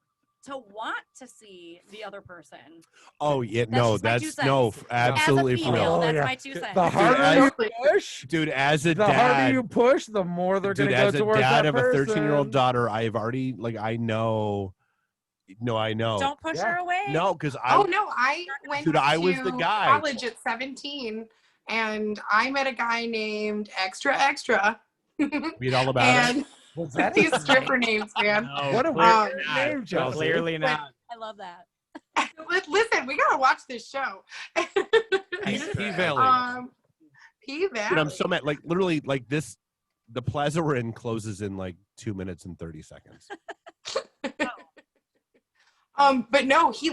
to want to see the other person. Oh yeah, That's no, just my that's 2 cents. no, absolutely As a for female, real. Oh, that's yeah. my 2 cents. The harder as- you push, Dude, as a the harder dad, you push, the more they're going dude, to go as a towards dad that of a 13-year-old person. daughter, I've already like I know. No, I know. Don't push Yeah. her away. No, because I Oh no, I went Dude, I was to the guy. college at 17, and I met a guy named Extra Extra. read all about it. And Was that these his stripper name? names, man. No, What a clearly weird not. name, Chelsea. Clearly not. I love that. Listen, we gotta watch this show. P Valley. P Valley. Dude, I'm so mad. Like literally, like this, the plaza we're in closes in like 2 minutes and 30 seconds. But no, he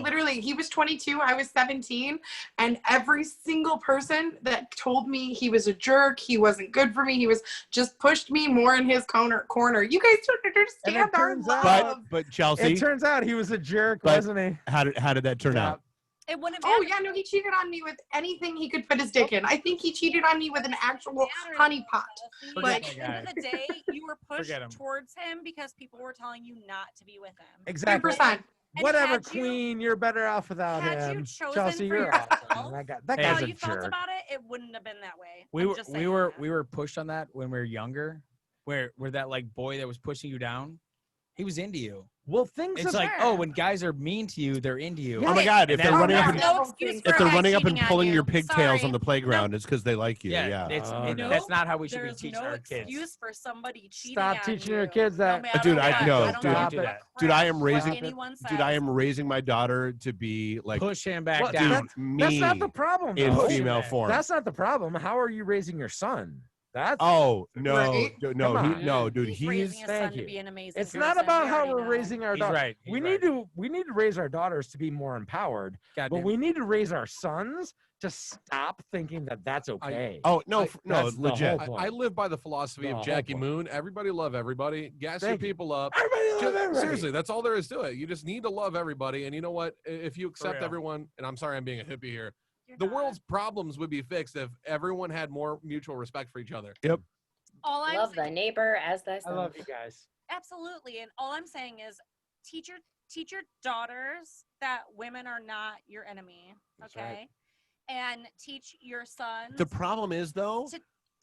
was 22, I was 17, and every single person that told me he was a jerk, he wasn't good for me, he was just pushed me more in his corner. You guys don't understand our love. But Chelsea, It turns out he was a jerk, But- wasn't he? how did that turn out? It wouldn't Oh matter. yeah, no, he cheated on me with anything he could put his dick in. I think he cheated on me with an actual honey pot. Like, that at the end of the day, you were pushed Forget him. towards him because people were telling you not to be with him. Exactly. 100%. And Whatever, had you- Queen, you're better off without had you him. chosen Chelsea, for you're yourself, awesome. That Hey, How guy's a you felt jerk. about it, it wouldn't have been that way. We I'm were just we saying were that. we were pushed on that when we were younger, where that like boy that was pushing you down, he was into you. Well, things It's have like, oh, when guys are mean to you, they're into you. Oh my God! If And they're then- running up, There's and, no excuse for if a they're guy running up and cheating on pulling you. your pigtails Sorry. on the playground, it's because they like you. Yeah, Yeah. it's Oh, no. that's not how we should be There's teaching no our kids. excuse for somebody cheating Stop on teaching you, your kids no that. matter Dude, what. I know, don't dude. give a Don't do that. Dude, I am crap raising- what anyone Dude, I says. am raising my daughter to be like Push him back Well, down. That's me not the problem. in though. female man. form. That's not the problem. How are you raising your son? That's Oh no, Right? no, Come on. no, dude. He's He's raising his thank son you. to be an amazing it's person. not about We how already we're know. raising our He's daughters. right. He's We right. need to raise our daughters to be more empowered, but Goddamn. we need to raise our sons to stop thinking that that's okay. oh no, I- no, that's the legit. whole I live by the philosophy The of whole Jackie point. Moon. Everybody love everybody. Gas your Thank you. people up. Everybody love Just- everybody. seriously, that's all there is to it. You just need to love everybody. And you know what? If you accept real. everyone, and I'm sorry I'm being a hippie here, You're the not. world's problems would be fixed if everyone had more mutual respect for each other. All I'm Love saying, the neighbor as I thyself. love you guys. absolutely, and all I'm saying is, teach your daughters that women are not your enemy. That's Okay, right. and teach your sons The problem is though.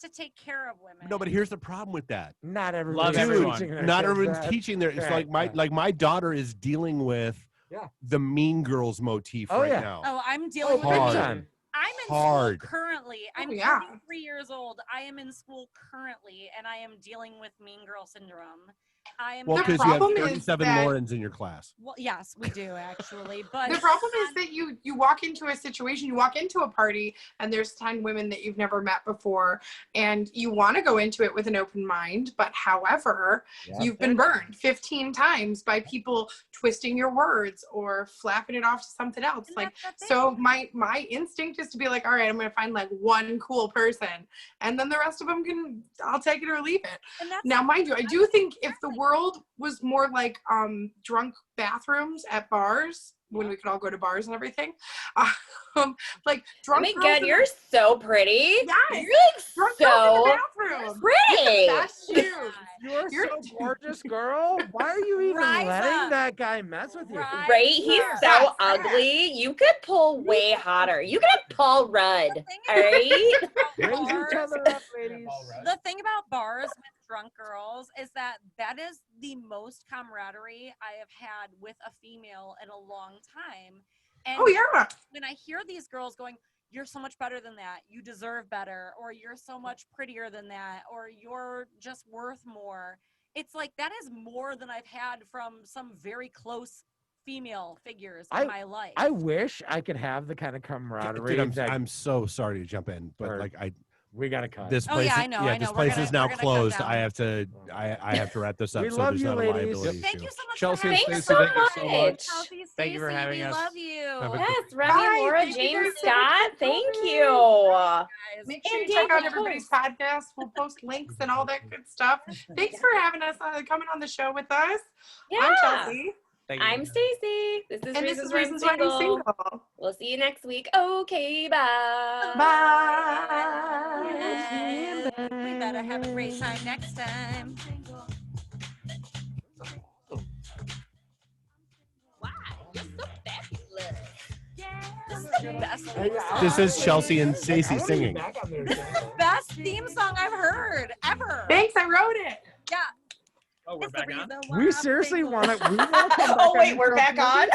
to take care of women. No, but here's the problem with that. Not Love everyone's everyone. teaching their Not kids everyone's that. teaching their. It's Right, like right. my daughter is dealing with Yeah. the Mean Girls motif Oh, right yeah. now. Oh, I'm dealing with big hard. time. I'm in Hard. school currently. I'm yeah. 33 years old. I am in school currently, and I am dealing with mean girl syndrome. I am Well, The because you have problem is 37 that- Laurens in your class. Well, yes, we do actually, but The problem is that you walk into a situation, you walk into a party, and there's 10 women that you've never met before, and you want to go into it with an open mind, but however, Yeah. you've been burned 15 times by people twisting your words or flapping it off to something else. and Like, that's the so thing. my instinct is to be like, all right, I'm going to find like one cool person, and then the rest of them I'll take it or leave it. And that's Now, mind you, I do think if the world was more like drunk bathrooms at bars, when we could all go to bars and everything, like Oh drunk my girls God, in you're so pretty. Yes. You're drunk like girls in so the bathroom. pretty. Best shoes. You're You're so gorgeous, girl. Why are you even Rise letting up. that guy mess with you? Rise Right? He's up. so Yes. ugly. You could pull way hotter. You could have Paul Rudd. The thing All right? Raise each bars- other up, ladies. The thing about bars with drunk girls is that is the most camaraderie I have had with a female in a long time. And Oh yeah. when I hear these girls going, you're so much better than that, you deserve better, or you're so much prettier than that, or you're just worth more, it's like that is more than I've had from some very close female figures in my life. I wish I could have the kind of camaraderie Dude, that I'm so sorry to jump in, but Or- like we gotta cut. this Oh, place, yeah, is- I know, yeah, I this know. place We're is gonna now cut closed. down. I have to, I have to wrap this up. We so love there's you, not a ladies. liability Thank issue. you so much Chelsea for and having Thanks Stacey, so thank you so much. much. Chelsea, Thank you for Stacey, having we us. love you. Have a Yes, Remy, Bye. Laura, Thank you James, guys so much Scott, for thank coming. you. Guys. Make sure And you check out David everybody's Post. podcast. We'll post links and all that good stuff. Thanks for having us, coming on the show with us. I'm Yeah. Chelsea, Thank you. I'm Stacy. This is and this Reasons is Why I'm Reasons Why I'm Single. Single. We'll see you next week. Okay, bye. Bye. Yes. We better have a great time next time. Why? You're so fabulous. This is the best theme song. This is Chelsea and Stacey singing. Best theme song I've heard ever. Thanks, I wrote it. Yeah. Oh, we're It's the back on? reason why We I'm seriously single. want to. We want to come back. Oh, wait, we're back on?